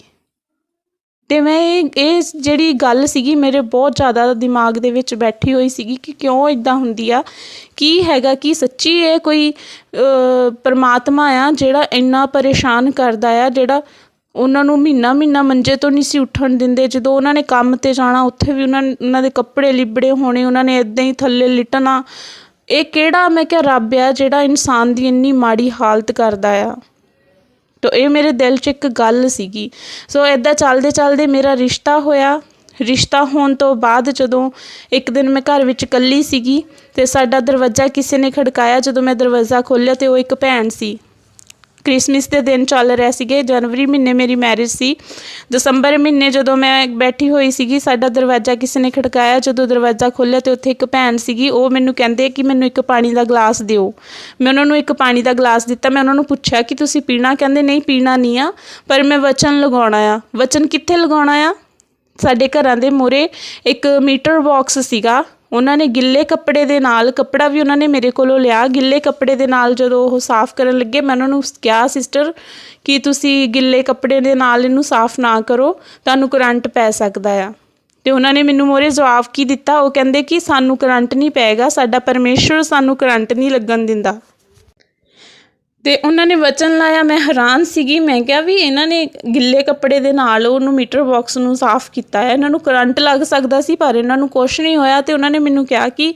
ਅਤੇ ਮੈਂ ਇਹ ਜਿਹੜੀ ਗੱਲ ਸੀਗੀ ਮੇਰੇ ਬਹੁਤ ਜ਼ਿਆਦਾ ਦਿਮਾਗ ਦੇ ਵਿੱਚ ਬੈਠੀ ਹੋਈ ਸੀਗੀ ਕਿ ਕਿਉਂ ਇੱਦਾਂ ਹੁੰਦੀ ਆ, ਕੀ ਹੈਗਾ, ਕਿ ਸੱਚੀ ਇਹ ਕੋਈ ਪਰਮਾਤਮਾ ਆ ਜਿਹੜਾ ਇੰਨਾ ਪਰੇਸ਼ਾਨ ਕਰਦਾ ਆ, ਜਿਹੜਾ ਉਹਨਾਂ ਨੂੰ ਮਹੀਨਾ ਮੰਜੇ ਤੋਂ ਨਹੀਂ ਸੀ ਉੱਠਣ ਦਿੰਦੇ। ਜਦੋਂ ਉਹਨਾਂ ਨੇ ਕੰਮ 'ਤੇ ਜਾਣਾ ਉੱਥੇ ਵੀ ਉਹਨਾਂ ਦੇ ਕੱਪੜੇ ਲਿਬੜੇ ਹੋਣੇ, ਉਹਨਾਂ ਨੇ ਇੱਦਾਂ ਹੀ ਥੱਲੇ ਲਿਟਣਾ। ਇਹ ਕਿਹੜਾ, ਮੈਂ ਕਿਹਾ, ਰੱਬ ਆ ਜਿਹੜਾ ਇਨਸਾਨ ਦੀ ਇੰਨੀ ਮਾੜੀ ਹਾਲਤ ਕਰਦਾ ਆ। ਤਾਂ ਇਹ ਮੇਰੇ ਦਿਲ 'ਚ ਇੱਕ ਗੱਲ ਸੀਗੀ। ਸੋ ਇੱਦਾਂ ਚੱਲਦੇ ਮੇਰਾ ਰਿਸ਼ਤਾ ਹੋਇਆ। ਰਿਸ਼ਤਾ ਹੋਣ ਤੋਂ ਬਾਅਦ ਜਦੋਂ ਇੱਕ ਦਿਨ ਮੈਂ ਘਰ ਵਿੱਚ ਇਕੱਲੀ ਸੀਗੀ ਅਤੇ ਸਾਡਾ ਦਰਵਾਜ਼ਾ ਕਿਸੇ ਨੇ ਖੜਕਾਇਆ। ਜਦੋਂ ਮੈਂ ਦਰਵਾਜ਼ਾ ਖੋਲ੍ਹਿਆ ਅਤੇ ਉਹ ਇੱਕ ਭੈਣ ਸੀ। ਕ੍ਰਿਸਮਿਸ ਦੇ ਦਿਨ ਚੱਲ ਰਹੇ ਸੀਗੇ, ਜਨਵਰੀ ਮਹੀਨੇ ਮੇਰੀ ਮੈਰਿਜ ਸੀ। ਦਸੰਬਰ ਮਹੀਨੇ ਜਦੋਂ ਮੈਂ ਬੈਠੀ ਹੋਈ ਸੀਗੀ, ਸਾਡਾ ਦਰਵਾਜ਼ਾ ਕਿਸੇ ਨੇ ਖੜਕਾਇਆ। ਜਦੋਂ ਦਰਵਾਜ਼ਾ ਖੋਲ੍ਹਿਆ ਅਤੇ ਉੱਥੇ ਇੱਕ ਭੈਣ ਸੀਗੀ। ਉਹ ਮੈਨੂੰ ਕਹਿੰਦੇ ਕਿ ਮੈਨੂੰ ਇੱਕ ਪਾਣੀ ਦਾ ਗਲਾਸ ਦਿਓ। ਮੈਂ ਉਹਨਾਂ ਨੂੰ ਇੱਕ ਪਾਣੀ ਦਾ ਗਲਾਸ ਦਿੱਤਾ। ਮੈਂ ਉਹਨਾਂ ਨੂੰ ਪੁੱਛਿਆ ਕਿ ਤੁਸੀਂ ਪੀਣਾ? ਕਹਿੰਦੇ ਨਹੀਂ, ਪੀਣਾ ਨਹੀਂ ਆ, ਪਰ ਮੈਂ ਵਚਨ ਲਗਾਉਣਾ ਆ। ਵਚਨ ਕਿੱਥੇ ਲਗਾਉਣਾ ਆ? ਸਾਡੇ ਘਰਾਂ ਦੇ ਮੂਹਰੇ ਇੱਕ ਮੀਟਰ ਬਾਕਸ ਸੀਗਾ। ਉਹਨਾਂ ਨੇ ਗਿੱਲੇ ਕੱਪੜੇ ਦੇ ਨਾਲ, ਕੱਪੜਾ ਵੀ ਉਹਨਾਂ ਨੇ ਮੇਰੇ ਕੋਲੋਂ ਲਿਆ, ਗਿੱਲੇ ਕੱਪੜੇ ਦੇ ਨਾਲ ਜਦੋਂ ਉਹ ਸਾਫ਼ ਕਰਨ ਲੱਗੇ, ਮੈਂ ਉਹਨਾਂ ਨੂੰ ਕਿਹਾ, ਸਿਸਟਰ, ਕਿ ਤੁਸੀਂ ਗਿੱਲੇ ਕੱਪੜੇ ਦੇ ਨਾਲ ਇਹਨੂੰ ਸਾਫ਼ ਨਾ ਕਰੋ, ਤੁਹਾਨੂੰ ਕਰੰਟ ਪੈ ਸਕਦਾ ਆ। ਅਤੇ ਉਹਨਾਂ ਨੇ ਮੈਨੂੰ ਮੂਹਰੇ ਜਵਾਬ ਕੀ ਦਿੱਤਾ? ਉਹ ਕਹਿੰਦੇ ਕਿ ਸਾਨੂੰ ਕਰੰਟ ਨਹੀਂ ਪਏਗਾ, ਸਾਡਾ ਪਰਮੇਸ਼ਵਰ ਸਾਨੂੰ ਕਰੰਟ ਨਹੀਂ ਲੱਗਣ ਦਿੰਦਾ। ਅਤੇ ਉਹਨਾਂ ਨੇ ਵਚਨ ਲਾਇਆ। ਮੈਂ ਹੈਰਾਨ ਸੀਗੀ। ਮੈਂ ਕਿਹਾ ਵੀ ਇਹਨਾਂ ਨੇ ਗਿੱਲੇ ਕੱਪੜੇ ਦੇ ਨਾਲ ਉਹਨੂੰ ਮੀਟਰ ਬਾਕਸ ਨੂੰ ਸਾਫ਼ ਕੀਤਾ ਹੈ, ਇਹਨਾਂ ਨੂੰ ਕਰੰਟ ਲੱਗ ਸਕਦਾ ਸੀ ਪਰ ਇਹਨਾਂ ਨੂੰ ਕੁਛ ਨਹੀਂ ਹੋਇਆ। ਅਤੇ ਉਹਨਾਂ ਨੇ ਮੈਨੂੰ ਕਿਹਾ ਕਿ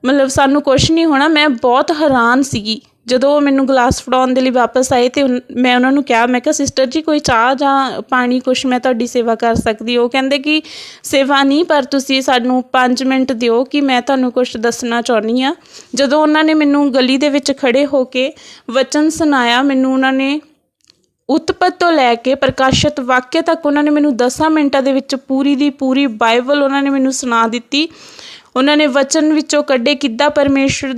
ਮਤਲਬ ਸਾਨੂੰ ਕੁਛ ਨਹੀਂ ਹੋਣਾ। ਮੈਂ ਬਹੁਤ ਹੈਰਾਨ ਸੀਗੀ। ਜਦੋਂ ਉਹ ਮੈਨੂੰ ਗਲਾਸ ਫੜਾਉਣ ਦੇ ਲਈ ਵਾਪਸ ਆਏ ਅਤੇ ਮੈਂ ਉਹਨਾਂ ਨੂੰ ਕਿਹਾ, ਮੈਂ ਕਿਹਾ, ਸਿਸਟਰ ਜੀ, ਕੋਈ ਚਾਹ ਜਾਂ ਪਾਣੀ ਕੁਛ ਮੈਂ ਤੁਹਾਡੀ ਸੇਵਾ ਕਰ ਸਕਦੀ? ਉਹ ਕਹਿੰਦੇ ਕਿ ਸੇਵਾ ਨਹੀਂ, ਪਰ ਤੁਸੀਂ ਸਾਨੂੰ 5 ਮਿੰਟ ਦਿਓ ਕਿ ਮੈਂ ਤੁਹਾਨੂੰ ਕੁਛ ਦੱਸਣਾ ਚਾਹੁੰਦੀ ਹਾਂ। ਜਦੋਂ ਉਹਨਾਂ ਨੇ ਮੈਨੂੰ ਗਲੀ ਦੇ ਵਿੱਚ ਖੜ੍ਹੇ ਹੋ ਕੇ ਵਚਨ ਸੁਣਾਇਆ, ਮੈਨੂੰ ਉਹਨਾਂ ਨੇ ਉਤਪਤ ਤੋਂ ਲੈ ਕੇ ਪ੍ਰਕਾਸ਼ਿਤ ਵਾਕਿਆ ਤੱਕ ਉਹਨਾਂ ਨੇ ਮੈਨੂੰ 10 ਮਿੰਟਾਂ ਦੇ ਵਿੱਚ ਪੂਰੀ ਦੀ ਪੂਰੀ ਬਾਈਬਲ ਉਹਨਾਂ ਨੇ ਮੈਨੂੰ ਸੁਣਾ ਦਿੱਤੀ। ਉਹਨਾਂ ਨੇ ਵਚਨ ਵਿੱਚੋਂ ਕੱਢੇ ਕਿੱਦਾਂ ਪਰਮੇਸ਼ਵਰ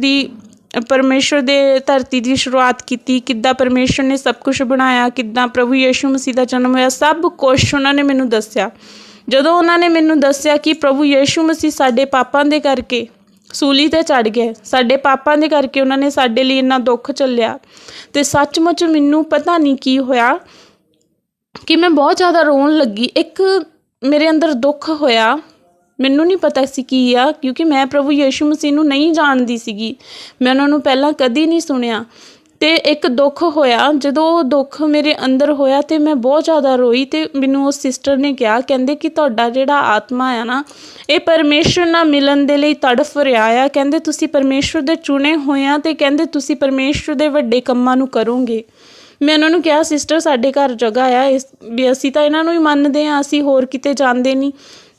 ਦੇ ਧਰਤੀ ਦੀ ਸ਼ੁਰੂਆਤ ਕੀਤੀ, ਕਿੱਦਾਂ ਪਰਮੇਸ਼ਵਰ ਨੇ ਸਭ ਕੁਛ ਬਣਾਇਆ, ਕਿੱਦਾਂ ਪ੍ਰਭੂ ਯਿਸੂ ਮਸੀਹ ਦਾ ਜਨਮ ਹੋਇਆ, ਸਭ ਕੁਛ ਉਹਨਾਂ ਨੇ ਮੈਨੂੰ ਦੱਸਿਆ। ਜਦੋਂ ਉਹਨਾਂ ਨੇ ਮੈਨੂੰ ਦੱਸਿਆ ਕਿ ਪ੍ਰਭੂ ਯਿਸੂ ਮਸੀਹ ਸਾਡੇ ਪਾਪਾਂ ਦੇ ਕਰਕੇ ਸੂਲੀ 'ਤੇ ਚੜ੍ਹ ਗਏ, ਸਾਡੇ ਪਾਪਾਂ ਦੇ ਕਰਕੇ ਉਹਨਾਂ ਨੇ ਸਾਡੇ ਲਈ ਇੰਨਾ ਦੁੱਖ ਝੱਲਿਆ, ਅਤੇ ਸੱਚਮੁੱਚ ਮੈਨੂੰ ਪਤਾ ਨਹੀਂ ਕੀ ਹੋਇਆ ਕਿ ਮੈਂ ਬਹੁਤ ਜ਼ਿਆਦਾ ਰੋਣ ਲੱਗੀ। ਇੱਕ ਮੇਰੇ ਅੰਦਰ ਦੁੱਖ ਹੋਇਆ, ਮੈਨੂੰ ਨਹੀਂ ਪਤਾ ਸੀ ਕੀ ਆ, ਕਿਉਂਕਿ ਮੈਂ ਪ੍ਰਭੂ ਯਿਸੂ ਮਸੀਹ ਨੂੰ ਨਹੀਂ ਜਾਣਦੀ ਸੀਗੀ, ਮੈਂ ਉਹਨਾਂ ਨੂੰ ਪਹਿਲਾਂ ਕਦੀ ਨਹੀਂ ਸੁਣਿਆ। ਅਤੇ ਇੱਕ ਦੁੱਖ ਹੋਇਆ। ਜਦੋਂ ਉਹ ਦੁੱਖ ਮੇਰੇ ਅੰਦਰ ਹੋਇਆ ਅਤੇ ਮੈਂ ਬਹੁਤ ਜ਼ਿਆਦਾ ਰੋਈ। ਅਤੇ ਮੈਨੂੰ ਉਸ ਸਿਸਟਰ ਨੇ ਕਿਹਾ, ਕਹਿੰਦੇ ਕਿ ਤੁਹਾਡਾ ਜਿਹੜਾ ਆਤਮਾ ਆ ਨਾ, ਇਹ ਪਰਮੇਸ਼ਵਰ ਨਾਲ ਮਿਲਣ ਦੇ ਲਈ ਤੜਫ ਰਿਹਾ ਆ। ਕਹਿੰਦੇ ਤੁਸੀਂ ਪਰਮੇਸ਼ਵਰ ਦੇ ਚੁਣੇ ਹੋਏ ਆ ਅਤੇ ਕਹਿੰਦੇ ਤੁਸੀਂ ਪਰਮੇਸ਼ਵਰ ਦੇ ਵੱਡੇ ਕੰਮਾਂ ਨੂੰ ਕਰੋਗੇ। ਮੈਂ ਉਹਨਾਂ ਨੂੰ ਕਿਹਾ, ਸਿਸਟਰ, ਸਾਡੇ ਘਰ ਜਗ੍ਹਾ ਆ, ਵੀ ਅਸੀਂ ਤਾਂ ਇਹਨਾਂ ਨੂੰ ਹੀ ਮੰਨਦੇ ਹਾਂ, ਅਸੀਂ ਹੋਰ ਕਿਤੇ ਜਾਂਦੇ ਨਹੀਂ।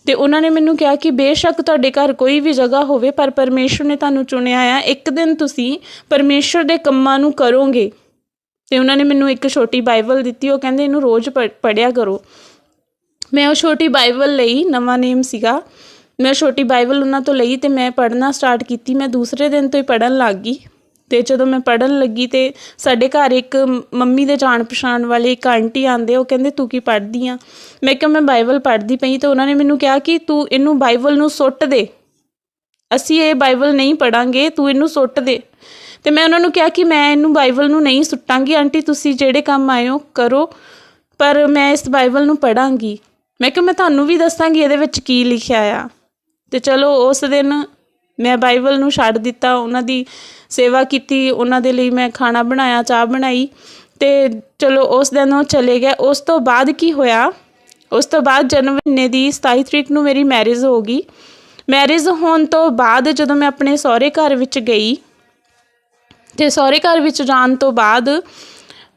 ਅਤੇ ਉਹਨਾਂ ਨੇ ਮੈਨੂੰ ਕਿਹਾ ਕਿ ਬੇਸ਼ੱਕ ਤੁਹਾਡੇ ਘਰ ਕੋਈ ਵੀ ਜਗ੍ਹਾ ਹੋਵੇ, ਪਰ ਪਰਮੇਸ਼ਵਰ ਨੇ ਤੁਹਾਨੂੰ ਚੁਣਿਆ ਆ, ਇੱਕ ਦਿਨ ਤੁਸੀਂ ਪਰਮੇਸ਼ਵਰ ਦੇ ਕੰਮਾਂ ਨੂੰ ਕਰੋਗੇ। ਅਤੇ ਉਹਨਾਂ ਨੇ ਮੈਨੂੰ ਇੱਕ ਛੋਟੀ ਬਾਈਬਲ ਦਿੱਤੀ। ਉਹ ਕਹਿੰਦੇ ਇਹਨੂੰ ਰੋਜ਼ ਪੜ੍ਹਿਆ ਕਰੋ। ਮੈਂ ਉਹ ਛੋਟੀ ਬਾਈਬਲ ਲਈ, ਨਵਾਂ ਨੇਮ ਸੀਗਾ, ਮੈਂ ਛੋਟੀ ਬਾਈਬਲ ਉਹਨਾਂ ਤੋਂ ਲਈ ਅਤੇ ਮੈਂ ਪੜ੍ਹਨਾ ਸਟਾਰਟ ਕੀਤੀ। ਮੈਂ ਦੂਸਰੇ ਦਿਨ ਤੋਂ ਹੀ ਪੜ੍ਹਨ ਲੱਗ ਗਈ। ਅਤੇ ਜਦੋਂ ਮੈਂ ਪੜ੍ਹਨ ਲੱਗੀ ਅਤੇ ਸਾਡੇ ਘਰ ਇੱਕ ਮੰਮੀ ਦੇ ਜਾਣ ਪਛਾਣ ਵਾਲੇ ਇੱਕ ਆਂਟੀ ਆਉਂਦੇ, ਉਹ ਕਹਿੰਦੇ ਤੂੰ ਕੀ ਪੜ੍ਹਦੀ ਆ? ਮੈਂ ਕਿਹਾ ਮੈਂ ਬਾਈਬਲ ਪੜ੍ਹਦੀ ਪਈ। ਅਤੇ ਉਹਨਾਂ ਨੇ ਮੈਨੂੰ ਕਿਹਾ ਕਿ ਤੂੰ ਇਹਨੂੰ ਬਾਈਬਲ ਨੂੰ ਸੁੱਟ ਦੇ, ਅਸੀਂ ਇਹ ਬਾਈਬਲ ਨਹੀਂ ਪੜ੍ਹਾਂਗੇ, ਤੂੰ ਇਹਨੂੰ ਸੁੱਟ ਦੇ। ਅਤੇ ਮੈਂ ਉਹਨਾਂ ਨੂੰ ਕਿਹਾ ਕਿ ਮੈਂ ਇਹਨੂੰ ਬਾਈਬਲ ਨੂੰ ਨਹੀਂ ਸੁੱਟਾਂਗੀ, ਆਂਟੀ ਤੁਸੀਂ ਜਿਹੜੇ ਕੰਮ ਆਏ ਹੋ ਕਰੋ, ਪਰ ਮੈਂ ਇਸ ਬਾਈਬਲ ਨੂੰ ਪੜ੍ਹਾਂਗੀ। ਮੈਂ ਕਿਹਾ ਮੈਂ ਤੁਹਾਨੂੰ ਵੀ ਦੱਸਾਂਗੀ ਇਹਦੇ ਵਿੱਚ ਕੀ ਲਿਖਿਆ ਆ। ਅਤੇ ਚਲੋ ਉਸ ਦਿਨ ਮੈਂ ਬਾਈਬਲ ਨੂੰ ਛੱਡ ਦਿੱਤਾ, ਉਹਨਾਂ ਦੀ ਸੇਵਾ ਕੀਤੀ, ਉਹਨਾਂ ਦੇ ਲਈ ਮੈਂ ਖਾਣਾ ਬਣਾਇਆ, ਚਾਹ ਬਣਾਈ, ਅਤੇ ਚਲੋ ਉਸ ਦਿਨ ਉਹ ਚਲੇ ਗਏ। ਉਸ ਤੋਂ ਬਾਅਦ ਕੀ ਹੋਇਆ, ਉਸ ਤੋਂ ਬਾਅਦ ਜਨਵਰੀ ਮਹੀਨੇ ਦੀ 27 ਤਰੀਕ ਨੂੰ ਮੇਰੀ ਮੈਰਿਜ ਹੋ ਗਈ। ਮੈਰਿਜ ਹੋਣ ਤੋਂ ਬਾਅਦ ਜਦੋਂ ਮੈਂ ਆਪਣੇ ਸਹੁਰੇ ਘਰ ਵਿੱਚ ਗਈ, ਅਤੇ ਸਹੁਰੇ ਘਰ ਵਿੱਚ ਜਾਣ ਤੋਂ ਬਾਅਦ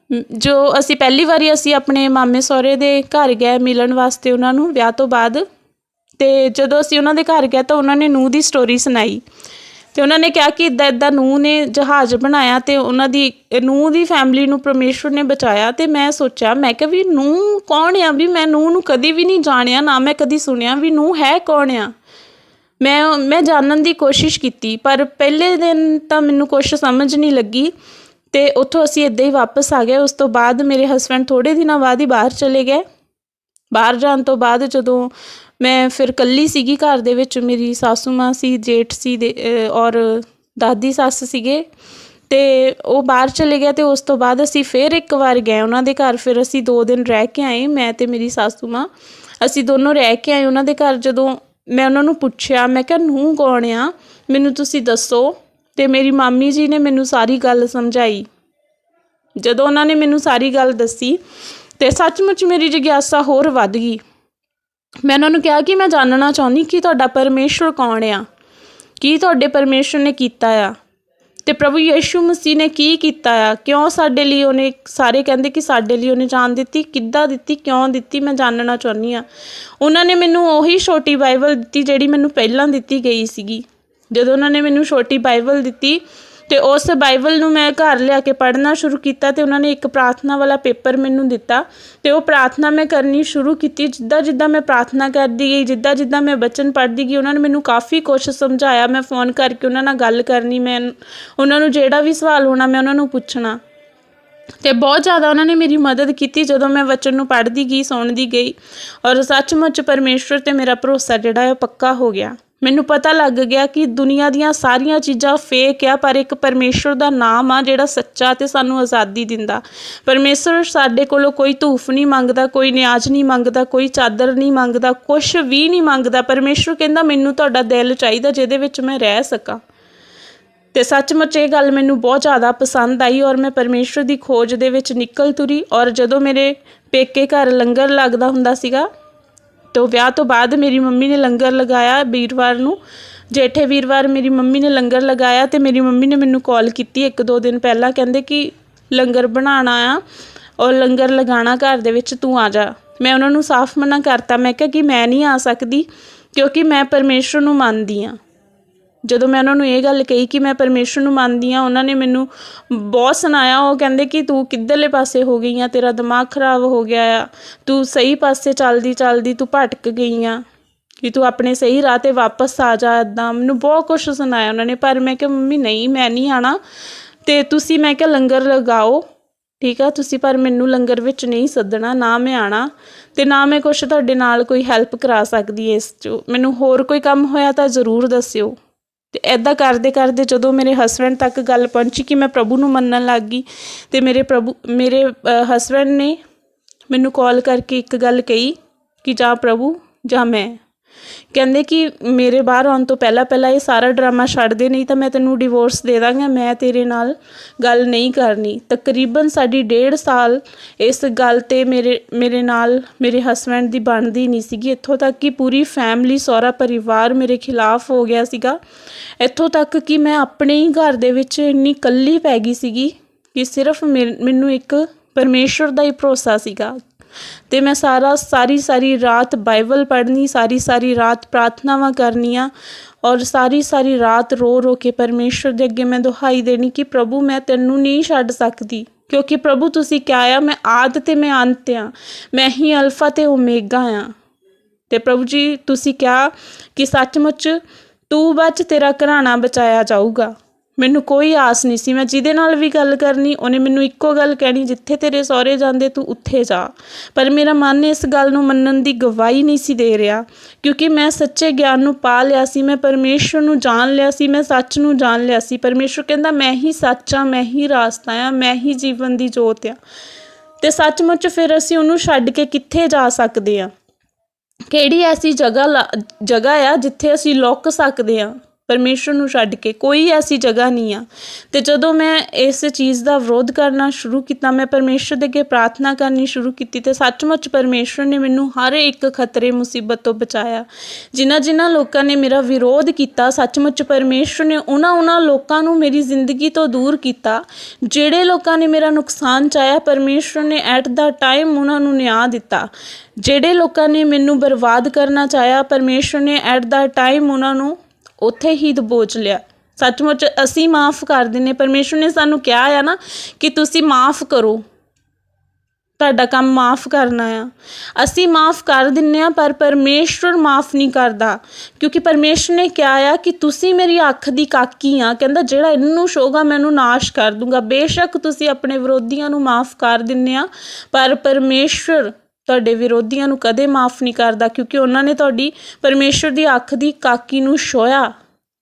ਜੋ ਅਸੀਂ ਪਹਿਲੀ ਵਾਰੀ ਅਸੀਂ ਆਪਣੇ ਮਾਮੇ ਸਹੁਰੇ ਦੇ ਘਰ ਗਏ ਮਿਲਣ ਵਾਸਤੇ ਉਹਨਾਂ ਨੂੰ ਵਿਆਹ ਤੋਂ ਬਾਅਦ। ਅਤੇ ਜਦੋਂ ਅਸੀਂ ਉਹਨਾਂ ਦੇ ਘਰ ਗਏ ਤਾਂ ਉਹਨਾਂ ਨੇ ਨੂੰਹ ਦੀ ਸਟੋਰੀ ਸੁਣਾਈ ਅਤੇ ਉਹਨਾਂ ਨੇ ਕਿਹਾ ਕਿ ਇੱਦਾਂ ਇੱਦਾਂ ਨੂੰਹ ਨੇ ਜਹਾਜ਼ ਬਣਾਇਆ ਅਤੇ ਉਹਨਾਂ ਦੀ ਨੂੰਹ ਦੀ ਫੈਮਿਲੀ ਨੂੰ ਪਰਮੇਸ਼ਵਰ ਨੇ ਬਚਾਇਆ। ਅਤੇ ਮੈਂ ਸੋਚਿਆ, ਮੈਂ ਕਿਹਾ ਵੀ ਨੂੰਹ ਕੌਣ ਆ? ਵੀ ਮੈਂ ਨੂੰਹ ਨੂੰ ਕਦੀ ਵੀ ਨਹੀਂ ਜਾਣਿਆ, ਨਾ ਮੈਂ ਕਦੀ ਸੁਣਿਆ ਵੀ ਨੂੰਹ ਹੈ ਕੌਣ ਆ। ਮੈਂ ਜਾਣਨ ਦੀ ਕੋਸ਼ਿਸ਼ ਕੀਤੀ, ਪਰ ਪਹਿਲੇ ਦਿਨ ਤਾਂ ਮੈਨੂੰ ਕੁਛ ਸਮਝ ਨਹੀਂ ਲੱਗੀ ਅਤੇ ਉੱਥੋਂ ਅਸੀਂ ਇੱਦਾਂ ਹੀ ਵਾਪਸ ਆ ਗਏ। ਉਸ ਤੋਂ ਬਾਅਦ ਮੇਰੇ ਹਸਬੈਂਡ ਥੋੜ੍ਹੇ ਦਿਨਾਂ ਬਾਅਦ ਹੀ ਬਾਹਰ ਚਲੇ ਗਏ। ਬਾਹਰ ਜਾਣ ਤੋਂ ਬਾਅਦ ਜਦੋਂ ਮੈਂ ਫਿਰ ਇਕੱਲੀ ਸੀਗੀ ਘਰ ਦੇ ਵਿੱਚ, ਮੇਰੀ ਸਾਸੂ ਮਾਂ ਸੀ, ਜੇਠ ਸੀ ਔਰ ਦਾਦੀ ਸੱਸ ਸੀਗੇ, ਅਤੇ ਉਹ ਬਾਹਰ ਚਲੇ ਗਏ। ਅਤੇ ਉਸ ਤੋਂ ਬਾਅਦ ਅਸੀਂ ਫਿਰ ਇੱਕ ਵਾਰ ਗਏ ਉਹਨਾਂ ਦੇ ਘਰ। ਫਿਰ ਅਸੀਂ 2 ਦਿਨ ਰਹਿ ਕੇ ਆਏ, ਮੈਂ ਅਤੇ ਮੇਰੀ ਸਾਸੂ ਮਾਂ, ਅਸੀਂ ਦੋਨੋਂ ਰਹਿ ਕੇ ਆਏ ਉਹਨਾਂ ਦੇ ਘਰ। ਜਦੋਂ ਮੈਂ ਉਹਨਾਂ ਨੂੰ ਪੁੱਛਿਆ, ਮੈਂ ਕਿਹਾ ਨੂੰਹ ਕੌਣ ਆ, ਮੈਨੂੰ ਤੁਸੀਂ ਦੱਸੋ। ਅਤੇ ਮੇਰੀ ਮਾਮੀ ਜੀ ਨੇ ਮੈਨੂੰ ਸਾਰੀ ਗੱਲ ਸਮਝਾਈ। ਜਦੋਂ ਉਹਨਾਂ ਨੇ ਮੈਨੂੰ ਸਾਰੀ ਗੱਲ ਦੱਸੀ ਅਤੇ ਸੱਚਮੁੱਚ ਮੇਰੀ ਜਿਗਿਆਸਾ ਹੋਰ ਵੱਧ ਗਈ। ਮੈਂ ਉਹਨਾਂ ਨੂੰ ਕਿਹਾ ਕਿ ਮੈਂ ਜਾਣਨਾ ਚਾਹੁੰਦੀ ਕਿ ਤੁਹਾਡਾ ਪਰਮੇਸ਼ਵਰ ਕੌਣ ਆ, ਕੀ ਤੁਹਾਡੇ ਪਰਮੇਸ਼ਵਰ ਨੇ ਕੀਤਾ ਆ, ਅਤੇ ਪ੍ਰਭੂ ਯਿਸੂ ਮਸੀਹ ਨੇ ਕੀ ਕੀਤਾ ਆ, ਕਿਉਂ ਸਾਡੇ ਲਈ ਉਹਨੇ, ਸਾਰੇ ਕਹਿੰਦੇ ਕਿ ਸਾਡੇ ਲਈ ਉਹਨੇ ਜਾਨ ਦਿੱਤੀ, ਕਿੱਦਾਂ ਦਿੱਤੀ, ਕਿਉਂ ਦਿੱਤੀ, ਮੈਂ ਜਾਣਨਾ ਚਾਹੁੰਦੀ ਹਾਂ। ਉਹਨਾਂ ਨੇ ਮੈਨੂੰ ਉਹੀ ਛੋਟੀ ਬਾਈਬਲ ਦਿੱਤੀ ਜਿਹੜੀ ਮੈਨੂੰ ਪਹਿਲਾਂ ਦਿੱਤੀ ਗਈ ਸੀਗੀ। ਜਦੋਂ ਉਹਨਾਂ ਨੇ ਮੈਨੂੰ ਛੋਟੀ ਬਾਈਬਲ ਦਿੱਤੀ ਅਤੇ ਉਸ ਬਾਈਬਲ ਨੂੰ ਮੈਂ ਘਰ ਲਿਆ ਕੇ ਪੜ੍ਹਨਾ ਸ਼ੁਰੂ ਕੀਤਾ, ਅਤੇ ਉਹਨਾਂ ਨੇ ਇੱਕ ਪ੍ਰਾਰਥਨਾ ਵਾਲਾ ਪੇਪਰ ਮੈਨੂੰ ਦਿੱਤਾ, ਅਤੇ ਉਹ ਪ੍ਰਾਰਥਨਾ ਮੈਂ ਕਰਨੀ ਸ਼ੁਰੂ ਕੀਤੀ। ਜਿੱਦਾਂ ਜਿੱਦਾਂ ਮੈਂ ਪ੍ਰਾਰਥਨਾ ਕਰਦੀ ਗਈ, ਜਿੱਦਾਂ ਜਿੱਦਾਂ ਮੈਂ ਬਚਨ ਪੜ੍ਹਦੀ ਗਈ, ਉਹਨਾਂ ਨੇ ਮੈਨੂੰ ਕਾਫੀ ਕੁਛ ਸਮਝਾਇਆ। ਮੈਂ ਫ਼ੋਨ ਕਰਕੇ ਉਹਨਾਂ ਨਾਲ ਗੱਲ ਕਰਨੀ, ਮੈਂ ਉਹਨਾਂ ਨੂੰ ਜਿਹੜਾ ਵੀ ਸਵਾਲ ਹੋਣਾ ਮੈਂ ਉਹਨਾਂ ਨੂੰ ਪੁੱਛਣਾ, ਅਤੇ ਬਹੁਤ ਜ਼ਿਆਦਾ ਉਹਨਾਂ ਨੇ ਮੇਰੀ ਮਦਦ ਕੀਤੀ ਜਦੋਂ ਮੈਂ ਵਚਨ ਨੂੰ ਪੜ੍ਹਦੀ ਗਈ, ਸੁਣਦੀ ਗਈ। ਔਰ ਸੱਚਮੁੱਚ ਪਰਮੇਸ਼ਵਰ 'ਤੇ ਮੇਰਾ ਭਰੋਸਾ ਜਿਹੜਾ ਹੈ ਉਹ ਪੱਕਾ ਹੋ ਗਿਆ। ਮੈਨੂੰ ਪਤਾ ਲੱਗ ਗਿਆ ਕਿ ਦੁਨੀਆ ਦੀਆਂ ਸਾਰੀਆਂ ਚੀਜ਼ਾਂ ਫੇਕ ਆ, ਪਰ ਇੱਕ ਪਰਮੇਸ਼ਵਰ ਦਾ ਨਾਮ ਆ ਜਿਹੜਾ ਸੱਚਾ ਅਤੇ ਸਾਨੂੰ ਆਜ਼ਾਦੀ ਦਿੰਦਾ। ਪਰਮੇਸ਼ਵਰ ਸਾਡੇ ਕੋਲੋਂ ਕੋਈ ਧੂਫ ਨਹੀਂ ਮੰਗਦਾ, ਕੋਈ ਨਿਆਜ਼ ਨਹੀਂ ਮੰਗਦਾ, ਕੋਈ ਚਾਦਰ ਨਹੀਂ ਮੰਗਦਾ, ਕੁਛ ਵੀ ਨਹੀਂ ਮੰਗਦਾ। ਪਰਮੇਸ਼ਵਰ ਕਹਿੰਦਾ ਮੈਨੂੰ ਤੁਹਾਡਾ ਦਿਲ ਚਾਹੀਦਾ ਜਿਹਦੇ ਵਿੱਚ ਮੈਂ ਰਹਿ ਸਕਾਂ। ਅਤੇ ਸੱਚਮੁੱਚ ਇਹ ਗੱਲ ਮੈਨੂੰ ਬਹੁਤ ਜ਼ਿਆਦਾ ਪਸੰਦ ਆਈ ਔਰ ਮੈਂ ਪਰਮੇਸ਼ਵਰ ਦੀ ਖੋਜ ਦੇ ਵਿੱਚ ਨਿਕਲ ਤੁਰੀ। ਔਰ ਜਦੋਂ ਮੇਰੇ ਪੇਕੇ ਘਰ ਲੰਗਰ ਲੱਗਦਾ ਹੁੰਦਾ ਸੀਗਾ, ਤਾਂ ਵਿਆਹ ਤੋਂ ਬਾਅਦ ਮੇਰੀ ਮੰਮੀ ਨੇ ਲੰਗਰ ਲਗਾਇਆ ਵੀਰਵਾਰ ਨੂੰ, ਜੇਠੇ ਵੀਰਵਾਰ ਮੇਰੀ ਮੰਮੀ ਨੇ ਲੰਗਰ ਲਗਾਇਆ। ਅਤੇ ਮੇਰੀ ਮੰਮੀ ਨੇ ਮੈਨੂੰ ਕਾਲ ਕੀਤੀ 1-2 ਦਿਨ ਪਹਿਲਾਂ, ਕਹਿੰਦੇ ਕਿ ਲੰਗਰ ਬਣਾਉਣਾ ਆ ਔਰ ਲੰਗਰ ਲਗਾਉਣਾ ਘਰ ਦੇ ਵਿੱਚ, ਤੂੰ ਆ ਜਾ। ਮੈਂ ਉਹਨਾਂ ਨੂੰ ਸਾਫ਼ ਮਨਾ ਕਰਤਾ, ਮੈਂ ਕਿਹਾ ਕਿ ਮੈਂ ਨਹੀਂ ਆ ਸਕਦੀ ਕਿਉਂਕਿ ਮੈਂ ਪਰਮੇਸ਼ਵਰ ਨੂੰ ਮੰਨਦੀ ਹਾਂ। ਜਦੋਂ ਮੈਂ ਉਹਨਾਂ ਨੂੰ ਇਹ ਗੱਲ ਕਹੀ ਕਿ ਮੈਂ ਪਰਮੇਸ਼ਵਰ ਨੂੰ ਮੰਨਦੀ ਹਾਂ, ਉਹਨਾਂ ਨੇ ਮੈਨੂੰ ਬਹੁਤ ਸੁਣਾਇਆ। ਉਹ ਕਹਿੰਦੇ ਕਿ ਤੂੰ ਕਿੱਧਰਲੇ ਪਾਸੇ ਹੋ ਗਈ ਆ, ਤੇਰਾ ਦਿਮਾਗ ਖਰਾਬ ਹੋ ਗਿਆ ਆ, ਤੂੰ ਸਹੀ ਪਾਸੇ ਚੱਲਦੀ ਚੱਲਦੀ ਤੂੰ ਭਟਕ ਗਈ ਆ, ਕਿ ਤੂੰ ਆਪਣੇ ਸਹੀ ਰਾਹ 'ਤੇ ਵਾਪਸ ਆ ਜਾ। ਇੱਦਾਂ ਮੈਨੂੰ ਬਹੁਤ ਕੁਛ ਸੁਣਾਇਆ ਉਹਨਾਂ ਨੇ, ਪਰ ਮੈਂ ਕਿਹਾ ਮੰਮੀ ਨਹੀਂ, ਮੈਂ ਨਹੀਂ ਆਉਣਾ। ਅਤੇ ਤੁਸੀਂ, ਮੈਂ ਕਿਹਾ ਲੰਗਰ ਲਗਾਓ, ਠੀਕ ਆ ਤੁਸੀਂ, ਪਰ ਮੈਨੂੰ ਲੰਗਰ ਵਿੱਚ ਨਹੀਂ ਸੱਦਣਾ, ਨਾ ਮੈਂ ਆਉਣਾ ਅਤੇ ਨਾ ਮੈਂ ਕੁਛ ਤੁਹਾਡੇ ਨਾਲ ਕੋਈ ਹੈਲਪ ਕਰਾ ਸਕਦੀ ਇਸ 'ਚੋਂ। ਮੈਨੂੰ ਹੋਰ ਕੋਈ ਕੰਮ ਹੋਇਆ ਤਾਂ ਜ਼ਰੂਰ ਦੱਸਿਓ। ਅਤੇ ਇੱਦਾਂ ਕਰਦੇ ਕਰਦੇ ਜਦੋਂ ਮੇਰੇ ਹਸਬੈਂਡ ਤੱਕ ਗੱਲ ਪਹੁੰਚੀ ਕਿ ਮੈਂ ਪ੍ਰਭੂ ਨੂੰ ਮੰਨਣ ਲੱਗ ਗਈ, ਅਤੇ ਮੇਰੇ ਹਸਬੈਂਡ ਨੇ ਮੈਨੂੰ ਕਾਲ ਕਰਕੇ ਇੱਕ ਗੱਲ ਕਹੀ ਕਿ ਜਾਂ ਪ੍ਰਭੂ ਜਾਂ ਮੈਂ। ਕਹਿੰਦੇ ਕਿ ਮੇਰੇ ਬਾਹਰ ਆਉਣ ਤੋਂ ਪਹਿਲਾਂ ਇਹ ਸਾਰਾ ਡਰਾਮਾ ਛੱਡ ਦੇ, ਨਹੀਂ ਤਾਂ ਮੈਂ ਤੈਨੂੰ ਡਿਵੋਰਸ ਦੇ ਦਾਂਗਾ, ਮੈਂ ਤੇਰੇ ਨਾਲ ਗੱਲ ਨਹੀਂ ਕਰਨੀ। ਤਕਰੀਬਨ ਸਾਡੀ 1.5 ਸਾਲ ਇਸ ਗੱਲ 'ਤੇ ਮੇਰੇ ਨਾਲ ਮੇਰੇ ਹਸਬੈਂਡ ਦੀ ਬਣਦੀ ਨਹੀਂ ਸੀਗੀ। ਇੱਥੋਂ ਤੱਕ ਕਿ ਪੂਰੀ ਫੈਮਿਲੀ, ਸਹੁਰਾ ਪਰਿਵਾਰ ਮੇਰੇ ਖਿਲਾਫ ਹੋ ਗਿਆ ਸੀਗਾ। ਇੱਥੋਂ ਤੱਕ ਕਿ ਮੈਂ ਆਪਣੇ ਹੀ ਘਰ ਦੇ ਵਿੱਚ ਇੰਨੀ ਇਕੱਲੀ ਪੈ ਗਈ ਸੀਗੀ ਕਿ ਸਿਰਫ ਮੈਨੂੰ ਇੱਕ ਪਰਮੇਸ਼ਵਰ ਦਾ ਹੀ ਭਰੋਸਾ ਸੀਗਾ। ਅਤੇ ਮੈਂ ਸਾਰੀ ਰਾਤ ਬਾਈਬਲ ਪੜ੍ਹਨੀ, ਸਾਰੀ ਰਾਤ ਪ੍ਰਾਰਥਨਾਵਾਂ ਕਰਨੀਆਂ ਔਰ ਸਾਰੀ ਰਾਤ ਰੋ ਕੇ ਪਰਮੇਸ਼ਵਰ ਦੇ ਅੱਗੇ ਮੈਂ ਦੁਹਾਈ ਦੇਣੀ ਕਿ ਪ੍ਰਭੂ ਮੈਂ ਤੈਨੂੰ ਨਹੀਂ ਛੱਡ ਸਕਦੀ, ਕਿਉਂਕਿ ਪ੍ਰਭੂ ਤੁਸੀਂ ਕਿਹਾ ਆ ਮੈਂ ਆਦਿ ਅਤੇ ਮੈਂ ਅੰਤ ਹਾਂ, ਮੈਂ ਹੀ ਅਲਫਾ ਅਤੇ ਓਮੇਗਾ ਹਾਂ। ਅਤੇ ਪ੍ਰਭੂ ਜੀ ਤੁਸੀਂ ਕਿਹਾ ਕਿ ਸੱਚਮੁੱਚ ਤੂੰ ਬਚ, ਤੇਰਾ ਘਰਾਣਾ ਬਚਾਇਆ ਜਾਊਗਾ। ਮੈਨੂੰ ਕੋਈ ਆਸ ਨਹੀਂ ਸੀ। ਮੈਂ ਜਿਹਦੇ ਨਾਲ ਵੀ ਗੱਲ ਕਰਨੀ ਉਹਨੇ ਮੈਨੂੰ ਇੱਕੋ ਗੱਲ ਕਹਿਣੀ, ਜਿੱਥੇ ਤੇਰੇ ਸਹੁਰੇ ਜਾਂਦੇ ਤੂੰ ਉੱਥੇ ਜਾ। ਪਰ ਮੇਰਾ ਮਨ ਇਸ ਗੱਲ ਨੂੰ ਮੰਨਣ ਦੀ ਗਵਾਹੀ ਨਹੀਂ ਸੀ ਦੇ ਰਿਹਾ, ਕਿਉਂਕਿ ਮੈਂ ਸੱਚੇ ਗਿਆਨ ਨੂੰ ਪਾ ਲਿਆ ਸੀ, ਮੈਂ ਪਰਮੇਸ਼ਵਰ ਨੂੰ ਜਾਣ ਲਿਆ ਸੀ, ਮੈਂ ਸੱਚ ਨੂੰ ਜਾਣ ਲਿਆ ਸੀ। ਪਰਮੇਸ਼ਵਰ ਕਹਿੰਦਾ ਮੈਂ ਹੀ ਸੱਚ ਹਾਂ, ਮੈਂ ਹੀ ਰਾਸਤਾ ਹਾਂ, ਮੈਂ ਹੀ ਜੀਵਨ ਦੀ ਜੋਤ ਹਾਂ। ਅਤੇ ਸੱਚਮੁੱਚ ਫਿਰ ਅਸੀਂ ਉਹਨੂੰ ਛੱਡ ਕੇ ਕਿੱਥੇ ਜਾ ਸਕਦੇ ਹਾਂ? ਕਿਹੜੀ ਐਸੀ ਜਗ੍ਹਾ ਆ ਜਿੱਥੇ ਅਸੀਂ ਲੁੱਕ ਸਕਦੇ ਹਾਂ? परमेश्वर नूं छड्ड के कोई ऐसी जगह नहीं आ। ते जदों मैं इस चीज़ का विरोध करना शुरू किया, मैं परमेश्वर दे अगे प्रार्थना करनी शुरू की, तो सचमुच परमेश्वर ने मैनू हर एक खतरे मुसीबत तो बचाया। जिन्हां जिन्हां लोगों ने मेरा विरोध किया, सचमुच परमेश्वर ने उन्हां लोगों नूं मेरी जिंदगी तो दूर किया। जिहड़े लोगों ने मेरा नुकसान चाहया, परमेश्वर ने एट द टाइम उन्हां नूं न्याय दिता। जिहड़े लोगों ने मैनू बर्बाद करना चाहया, परमेश्वर ने एट द टाइम उन्हां नूं उत्थे ही दबोच लिया। सचमुच असी माफ़ कर दिंदे। परमेश्वर ने सानू कहा है ना कि तुसी माफ़ करो, तुहाडा काम माफ़ करना आ। असी माफ़ कर दिंदे आ, पर परमेश्वर माफ़ नहीं करता, क्योंकि परमेश्वर ने कहा है कि तुसी मेरी अख दी काकी आ। कहंदा जिहड़ा इनू छूगा मैं इनू नाश कर दूंगा। बेशक तुसी अपने विरोधियों नू माफ़ कर दिंदे आ, पर परमेश्वर तुहाडे विरोधियों नू कदे माफ़ नहीं करता, क्योंकि उन्होंने तुहाडी परमेश्वर दी अख दी काकी नू छोया,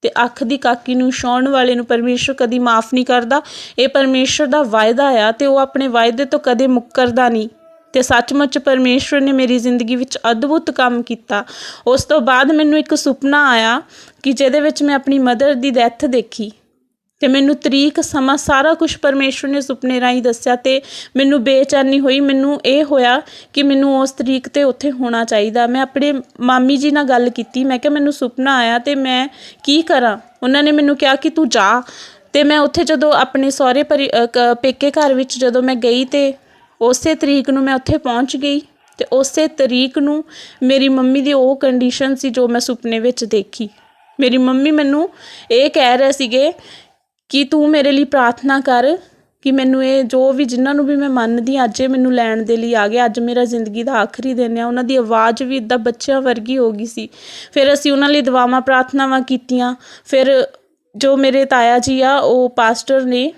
ते अख दी काकी नू छाउण वाले नू परमेश्वर कदी माफ़ नहीं करता। ये परमेश्वर दा वायदा आ, ते वो अपने वायदे तो कदे मुक्करदा नहीं। ते सचमुच परमेश्वर ने मेरी जिंदगी विच अद्भुत काम किया। उस तो बाद मैनू एक सुपना आया कि जिहदे विच मैं अपनी मदर दी डैथ देखी, ते मैनू तरीक समा सारा कुछ परमेश्वर ने सुपने राही दस्या, ते मैनू बेचैनी हुई। मैनू ये होया कि मैनू उस तरीक ते उत्थे होना चाहिए। मैं अपने मामी जी नाल गल कीती, मैं कहा मैनू सुपना आया ते मैं की करा। उन्होंने मैनू कहा कि तू जा। ते मैं उत्थे जदों अपने सहुरे पेके घर विच जदों मैं गई, ते उस तरीक नूं मैं उत्थे पहुँच गई, ते उस तरीक नूं मेरी मम्मी दी वो कंडीशन सी जो मैं सुपने विच देखी। मेरी मम्मी मैनू ये कह रहे सीगे कि तू मेरे लिए प्रार्थना कर कि मैनू ये जो भी जिन्होंने भी मैं मनदी अज मैनू लैण दे लिए आ गया। अज मेरा जिंदगी का आखिरी दिन है। उन्हों दी आवाज़ भी इदा बच्चों वर्गी हो गई सी। फिर असी उन्होंने लिए दुआवां प्रार्थनावां कीतियां। फिर जो मेरे ताया जी आ वो पास्टर ने,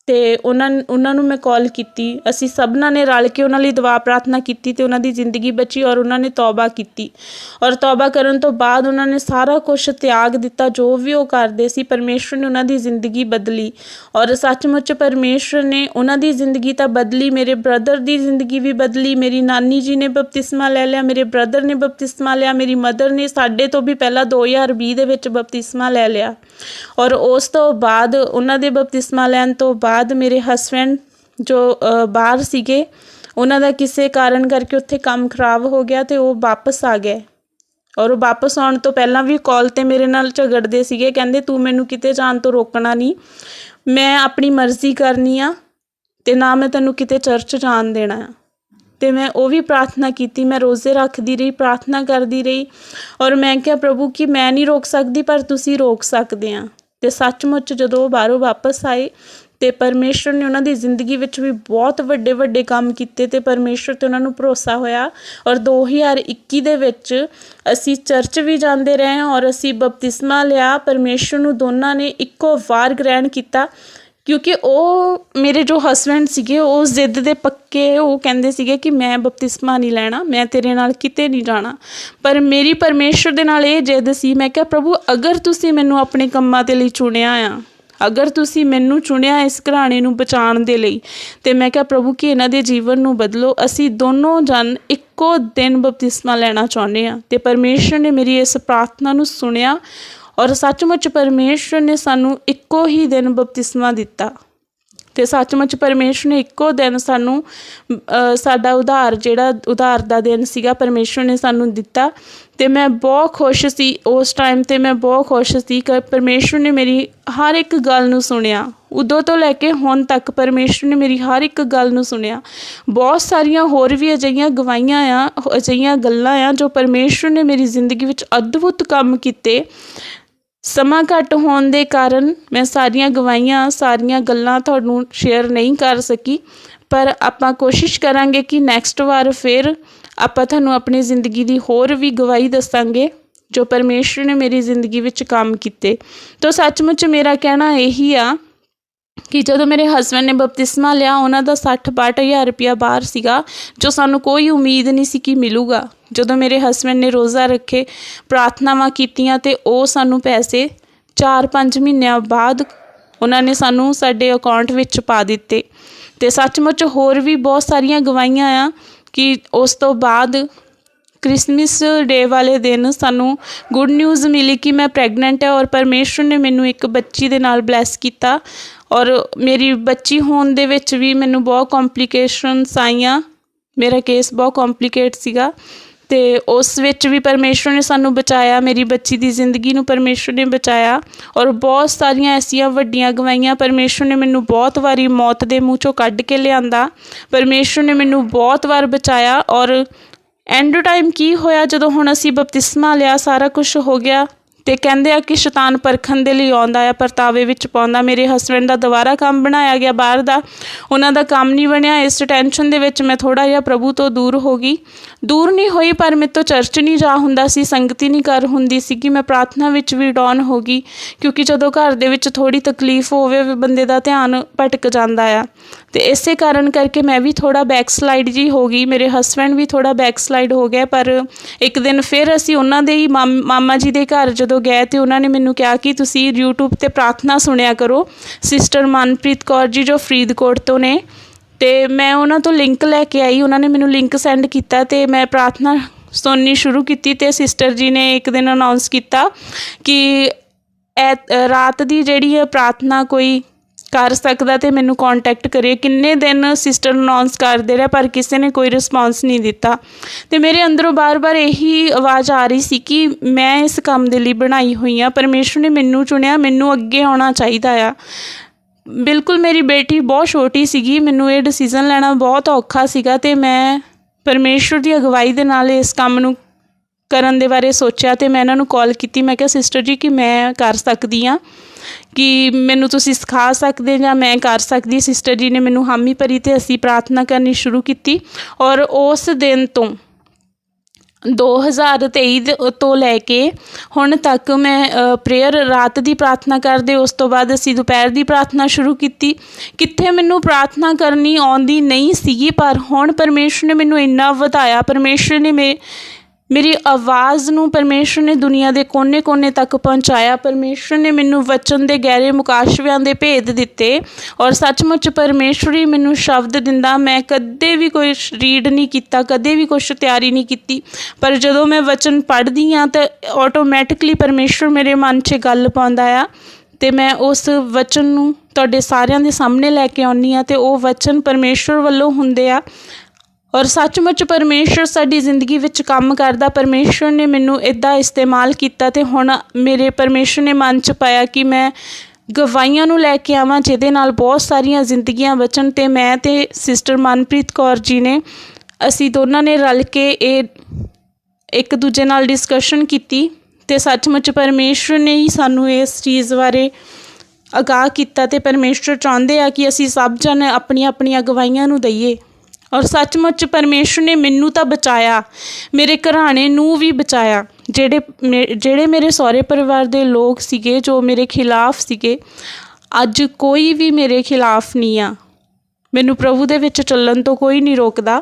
ते उन्होंने मैं कॉल की, असी सबना ने रल के उन्होंने दुआ प्रार्थना की, तो उन्होंने जिंदगी बची और उन्होंने तौबा की। और तौबा करन तो बाद उन्होंने सारा कुछ त्याग दिता, जो भी वो करते सी। परमेश्वर ने उन्होंने जिंदगी बदली, और सचमुच परमेश्वर ने उन्होंने जिंदगी तो बदली। मेरे ब्रदर की जिंदगी भी बदली। मेरी नानी जी ने बपतिस्मा ले लिया, मेरे ब्रदर ने बपतिस्मा लिया, मेरी मदर ने साडे तो भी पहला 2020 दे विच बपतिस्मा ले लिया। और उस तो बाद उन्होंने बपतिस्मा लैन तो बाद मेरे हसबैंड जो बाहर सीगे, उन्हों का किसी कारण करके उत्थे काम खराब हो गया, तो वो वापस आ गए। और वो वापस आने तो पहला भी कॉल ते मेरे नाल झगड़ते सीगे, कहंदे तू मैनू किते जान तो रोकना नहीं, मैं अपनी मर्जी करनी आ, ते ना मैं तैनू किते चर्च जान देना आ। तो मैं वो भी प्रार्थना की, मैं रोज़े रखती रही, प्रार्थना करती रही, और मैं क्या प्रभु कि मैं नहीं रोक सकती, पर तुसी रोक सकते हैं। तो सचमुच जो बाहरों वापस आए, तो परमेश्वर ने उन्होंने जिंदगी विच भी बहुत वड्डे वड्डे काम किए, तो परमेश्वर ते उन्होंने भरोसा होया। और 2021 दे विच असी चर्च भी जाते रहे, और असी बपतिस्मा लिया। परमेश्वर नूं दोनों ने इक्को वार ग्रहण किया, क्योंकि वो मेरे जो हसबैंड सीगे वो जिद दे पक्के, वो कहंदे सीगे कि मैं बपतिस्मा नहीं लैना, मैं तेरे नाल किते नहीं जाना। पर मेरी परमेश्वर दे नाल ये जिद सी, मैं क्या प्रभु अगर तुसी मैनू अपने कम्मां दे लई चुनिया आ, अगर तुसी मैनू चुनिया इस घराने नूं बचाउण दे लई, ते मैं क्या प्रभु कि इन्हां दे जीवन नूं बदलो। असी दोनों जन इक्को दिन बपतिस्मा लैना चाहुंदे आ। ते परमेश्वर ने मेरी इस प्रार्थना नूं सुनिया, और सचमुच परमेश्वर ने सानू इक्को ही दिन बपतिस्मा दिता। तो सचमुच परमेश्वर ने इक्को दिन सानू साडा उधार जिहड़ा उधार दा दिन सीगा परमेश्वर ने सानू दिता। तो मैं बहुत खुश सी उस टाइम, तो मैं बहुत खुश सी कि परमेश्वर ने मेरी हर एक गल नूं सुनिया। उदों तो लैके हुण तक परमेश्वर ने मेरी हर एक गल नूं सुनिया। बहुत सारियां होर भी अजिहियां गवाहियां आ, अजिहियां गल्लां आ जो परमेश्वर ने मेरी जिंदगी विच अद्भुत काम कीते। समा घट होने के कारण मैं सारियां गवाहियां सारियां गल्लां तुहानूं शेयर नहीं कर सकी, पर आपां कोशिश करांगे कि नैक्सट वार फिर आपां तुहानूं अपनी ज़िंदगी की होर भी गवाही दसांगे जो परमेश्वर ने मेरी ज़िंदगी विच काम कीते। तो सचमुच मेरा कहना यही आ कि जदों मेरे हसबैंड ने बपतिस्मा लिया, उन्हों का 60-62 हज़ार रुपया बाहर सीगा, जो सानू कोई उम्मीद नहीं सी कि मिलूगा। जदों मेरे हसबैंड ने रोज़ा रखे, प्रार्थनावां कीतियां, ते वो सानू पैसे 4-5 महीनों बाद उन्होंने सानू साडे अकाउंट विच पा दिते। ते सचमुच होर भी बहुत सारियां गवाहियां आ कि उस तो बाद क्रिसमस डे वाले दिन सानू गुड न्यूज़ मिली कि मैं प्रैगनेंट है और परमेश्वर ने मैनू एक बच्ची दे नाल ब्लैस किया। और मेरी बच्ची होने दे विच भी मैनू बहुत कॉम्पलीकेशनस आईयां। मेरा केस बहुत कॉम्पलीकेट सीगा ते उस विच भी परमेश्वर ने सानू बचाया, मेरी बच्ची दी जिंदगी नू परमेश्वर ने बचाया। और बहुत सारियां ऐसियां वड्डियां गवाइयां, परमेश्वर ने मैनू बहुत वारी मौत दे मूँह चों कढ के लिआंदा, परमेश्वर ने मैनू बहुत वार बचाया। और एंड टाइम की होया जदों हुण असीं बपतिस्मा लिया, सारा कुछ हो गया ते कहंदे आ कि शैतान परखण दे लई आउंदा आ, परतावे विच पाउंदा। मेरे हसबैंड दा दोबारा काम बनाया गया बाहर दा, उन्हां दा काम नहीं बनिया। इस टेंशन दे विच मैं थोड़ा जिहा प्रभु तो दूर हो गई, दूर नहीं होई पर मेरे तो चर्च नहीं जा हुंदा सी, संगति नहीं कर हुंदी सीगी। मैं प्रार्थना विच भी डाउन हो गई क्योंकि जदों घर दे विच थोड़ी तकलीफ होवे बंदे दा ध्यान भटक जांदा आ। ते इसे कारण करके मैं भी थोड़ा बैकस्लाइड जी हो गई, मेरे हसबैंड भी थोड़ा बैकस्लाइड हो गया। पर एक दिन फिर असीं उन्हां दे ही मामा जी दे घर जदों गए तो उन्होंने मैनू कहा कि तुसीं यूट्यूब ते प्रार्थना सुनिया करो, सिस्टर मनप्रीत कौर जी जो फरीदकोट तो ने। ते मैं उन्हां तो लिंक लैके आई, उन्होंने मैनू लिंक सेंड किया ते मैं प्रार्थना सुननी शुरू की। ते सिस्टर जी ने एक दिन अनाउंस किया कि रात की जिहड़ी प्रार्थना कोई कर सकदा ते मैनू कॉन्टैक्ट करे। किन्ने दिन सिस्टर अनाउंस करते रहे पर किसी ने कोई रिस्पॉन्स नहीं दिता। तो मेरे अंदरों बार बार यही आवाज़ आ रही सी कि मैं इस काम दे लई बनाई हुई हाँ, परमेश्वर ने मैनू चुनिया, मैनू अगे आउणा चाहीदा आ। बिल्कुल मेरी बेटी बहुत छोटी सीगी, मैनू ये डिसीजन लेना बहुत औखा सीगा ते मैं परमेश्वर की अगवाई दे नाल इस काम नू करन दे बारे सोचा। तो मैं इन्हां नू कॉल की, मैं कहा सिस्टर जी कि मैं कर सकदी हाँ, कि मैनू तुसीं सिखा सकदे जां मैं कर सकदी। सिस्टर जी ने मैनू हामी भरी ते असीं प्रार्थना करनी शुरू की। और उस दिन तो 2023 तो लैके हुण तक मैं प्रेयर रात की प्रार्थना करदे, उस तो बाद असीं दोपहर की प्रार्थना शुरू की। कित्थे मैनू प्रार्थना करनी आउंदी नहीं सीगी पर हुण परमेश्वर ने मैनू इन्ना वधाया, परमेश्वर ने मेरी आवाज़ नू परमेश्वर ने दुनिया के कोने कोने तक पहुँचाया। परमेश्वर ने मैनू वचन के गहरे मुकाशवियां दे भेद दिते और सचमुच परमेश्वर ही मैनू शब्द दिंदा। मैं कदे भी कोई रीड नहीं किया, कदे भी कुछ तैयारी नहीं की, पर जदों मैं वचन पढ़दी हाँ तो ऑटोमैटिकली परमेश्वर मेरे मन 'च गल पाउंदा आ ते मैं उस वचन नू तुहाडे सारिआं दे सामने लैके आउंदी हाँ। ते ओह वचन परमेश्वर वल्लों हुंदे आ और सचमुच परमेश्वर साडी जिंदगी विच काम करदा। परमेश्वर ने मैनू इदां इस्तेमाल किया ते हुण मेरे परमेश्वर ने मन च पाया कि मैं गवाइयां नू लैके आवां जिहदे नाल बहुत सारियां जिंदगियां बचन। ते मैं ते सिस्टर मनप्रीत कौर जी ने असीं दोनों ने रल के एक दूजे नाल डिस्कशन की ते सचमुच परमेश्वर ने ही सानू इस चीज़ बारे आगाह किया। ते परमेश्वर चाहुंदे आ कि असीं सब जन अपनी अपनी गवाइयां नू दईए। और सचमुच परमेश्वर ने मैनू तो बचाया, मेरे घराने नू भी बचाया। जेड़े मेरे सहुरे परिवार के लोग सीगे जो मेरे खिलाफ सीगे, अज कोई भी मेरे खिलाफ नहीं आ। मैनू प्रभु दे विच चलण तो कोई नहीं रोकदा।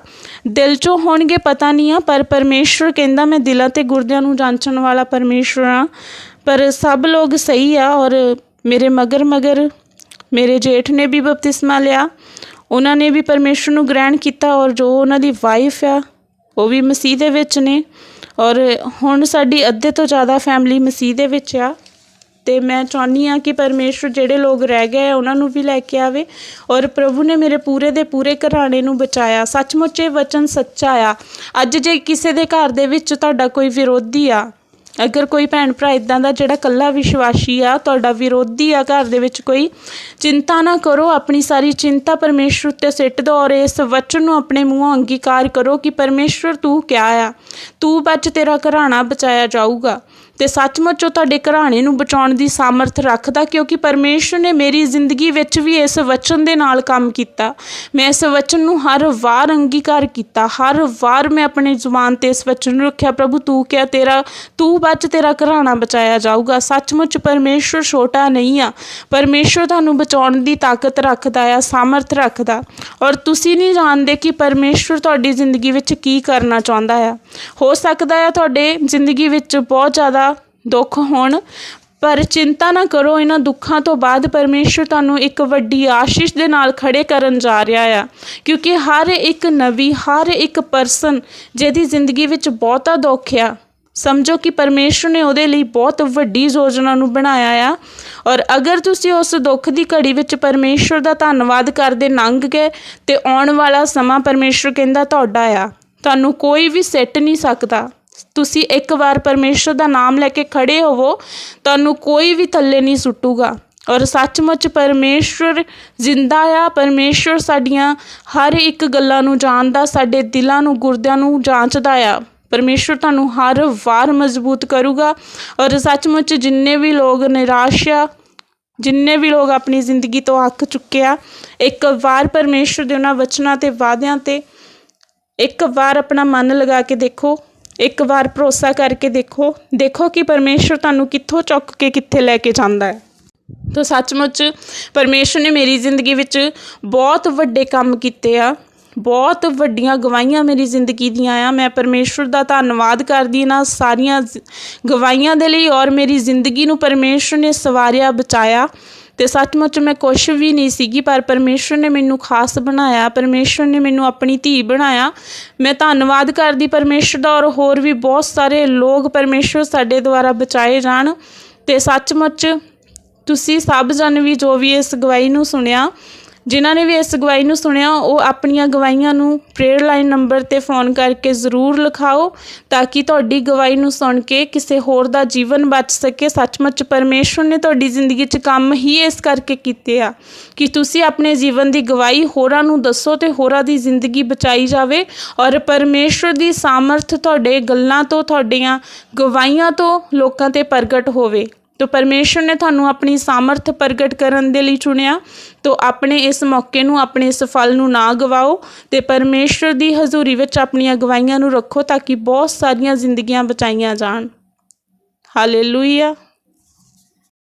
दिल चों होणगे पता नहीं आ, पर परमेश्वर कहंदा मैं दिलां ते गुरदिआं नू जांचण वाला परमेश्वर आ। पर सब लोग सही आ और मेरे मगर मेरे जेठ ने भी बपतिस्मा लिया, उन्होंने भी परमेश्वर नू ग्रहण किया और जो उन्हां दी वाइफ आ वो भी मसीह दे विच ने। और हुण साडी अद्धे तो ज़्यादा फैमिली मसीह दे विच आ। ते मैं चाहुंदी हाँ कि परमेश्वर जिहड़े लोग रह गए उन्हां नू भी लैके आवे। और प्रभु ने मेरे पूरे दे पूरे घराने नू बचाया। सचमुच ये वचन सच्चा आ। अज जे किसी दे घर दे विच तुहाडा कोई विरोधी आ, अगर कोई भैन भरा इदां दा जिहड़ा कल्ला विश्वासी आ, तुहाडा विरोधी आ घर दे विच कोई, चिंता ना करो, अपनी सारी चिंता परमेश्वर ते सिੱਟ दो और इस वचन नू अपने मूँहों अंगीकार करो कि परमेश्वर तू क्या आ, तू बच, तेरा घराना बचाया जाऊगा। ते सचमुच तुहाडे घराने नू बचाउण दी सामर्थ रखदा, क्योंकि परमेश्वर ने मेरी जिंदगी विच भी इस वचन दे नाल काम कीता। मैं इस वचन नू हर वार अंगीकार किया, हर वार मैं अपनी जुबान ते इस वचन नू रखिया, प्रभु तू क्या, तू बच, तेरा घराना बचाया जाऊगा। सचमुच परमेश्वर छोटा नहीं आ, परमेश्वर तुहानू बचाउण दी ताकत रखदा आ, सामर्थ रखदा। और तुसीं नहीं जानदे कि परमेश्वर तुहाडी जिंदगी विच की करना चाहुंदा आ। हो सकदा है तुहाडे जिंदगी विच बहुत ज़्यादा दुख होण, पर चिंता ना करो, इन्हां दुखों तो बाद परमेश्वर तुहानूं एक वड्डी आशीष दे नाल खड़े करन जा रहा आ। क्योंकि हर एक नवी, हर एक परसन जिहदी जिंदगी विच बहुता दुख आ, समझो कि परमेश्वर ने उहदे लई बहुत वड्डी योजना नूं बनाया आ। और अगर तुसीं उस दुख दी घड़ी विच परमेश्वर दा धन्नवाद करदे लंघ गए ते आउण वाला समा परमेश्वर कहंदा तुहाडा आ, तुहानूं कोई भी सिੱਟ नहीं सकदा। तुसीं एक बार परमेश्वर दा नाम लैके खड़े होवो, तुहानूं कोई भी थल्ले नहीं सुट्टूगा। और सचमुच परमेश्वर जिंदा आ, परमेश्वर साडियां हर एक गल्लां नूं जाणदा, साडे दिलां नूं, गुरदिआं नूं जांचदा आ। परमेश्वर तुहानूं हर वार मजबूत करूगा। और सचमुच जिन्ने भी लोग निराश आ, जिन्ने भी लोग अपनी जिंदगी तो अक चुके आ, एक बार परमेश्वर दे उन्हां वचनां ते वादियां ते एक बार अपना मन लगा के देखो, एक बार भरोसा करके देखो कि परमेश्वर तुहानूं कित्थों चुक के कित्थे लैके जांदा है। तो सचमुच परमेश्वर ने मेरी जिंदगी विच बहुत वड्डे काम कीते आ, बहुत वड्डियां गवाहियां मेरी जिंदगी दियां आ। मैं परमेश्वर दा धन्नवाद करदी इन्हां सारियां गवाहियां दे लई। और मेरी जिंदगी नूं परमेश्वर ने सवारिया, बचाया। तो सचमुच मैं कुछ भी नहीं सीगी, पर परमेश्वर ने मैनू खास बनाया, परमेश्वर ने मैनू अपनी धी बनाया। मैं धन्नवाद करदी परमेश्वर दा। और होर भी बहुत सारे लोग परमेश्वर साडे द्वारा बचाए जाण। तो सचमुच तुसीं सब जन भी जो भी इस गवाही नूं सुनिया, जिन्हां ने भी इस गवाही नूं सुनिया, वो अपनियां गवाहियां नूं प्रेयर लाइन नंबर ते फोन करके ज़रूर लिखाओ, ताकि तुहाडी गवाही नूं सुन के किसी होर दा जीवन बच सके। सचमुच परमेश्वर ने तुहाडी जिंदगी 'च काम ही इस करके कीते आ कि तुसीं अपने जीवन की गवाही होरां नूं दसो ते होरां दी जिंदगी बचाई जावे। और परमेश्वर की सामर्थ तुहाडे गल्लां तो, तुहाडीआं गवाहियां तो लोकां ते प्रगट होवे। तो परमेश्वर ने तुहानूं अपनी सामर्थ प्रगट करन दे लई चुनिया। तो अपने इस मौके नूं, अपने इस फल नूं ना गवाओ, ते परमेश्वर की हजूरी विच अपनियां गवाहियां नूं रखो, ताकि बहुत सारियां जिंदगियां बचाईयां जाण। हालेलुया।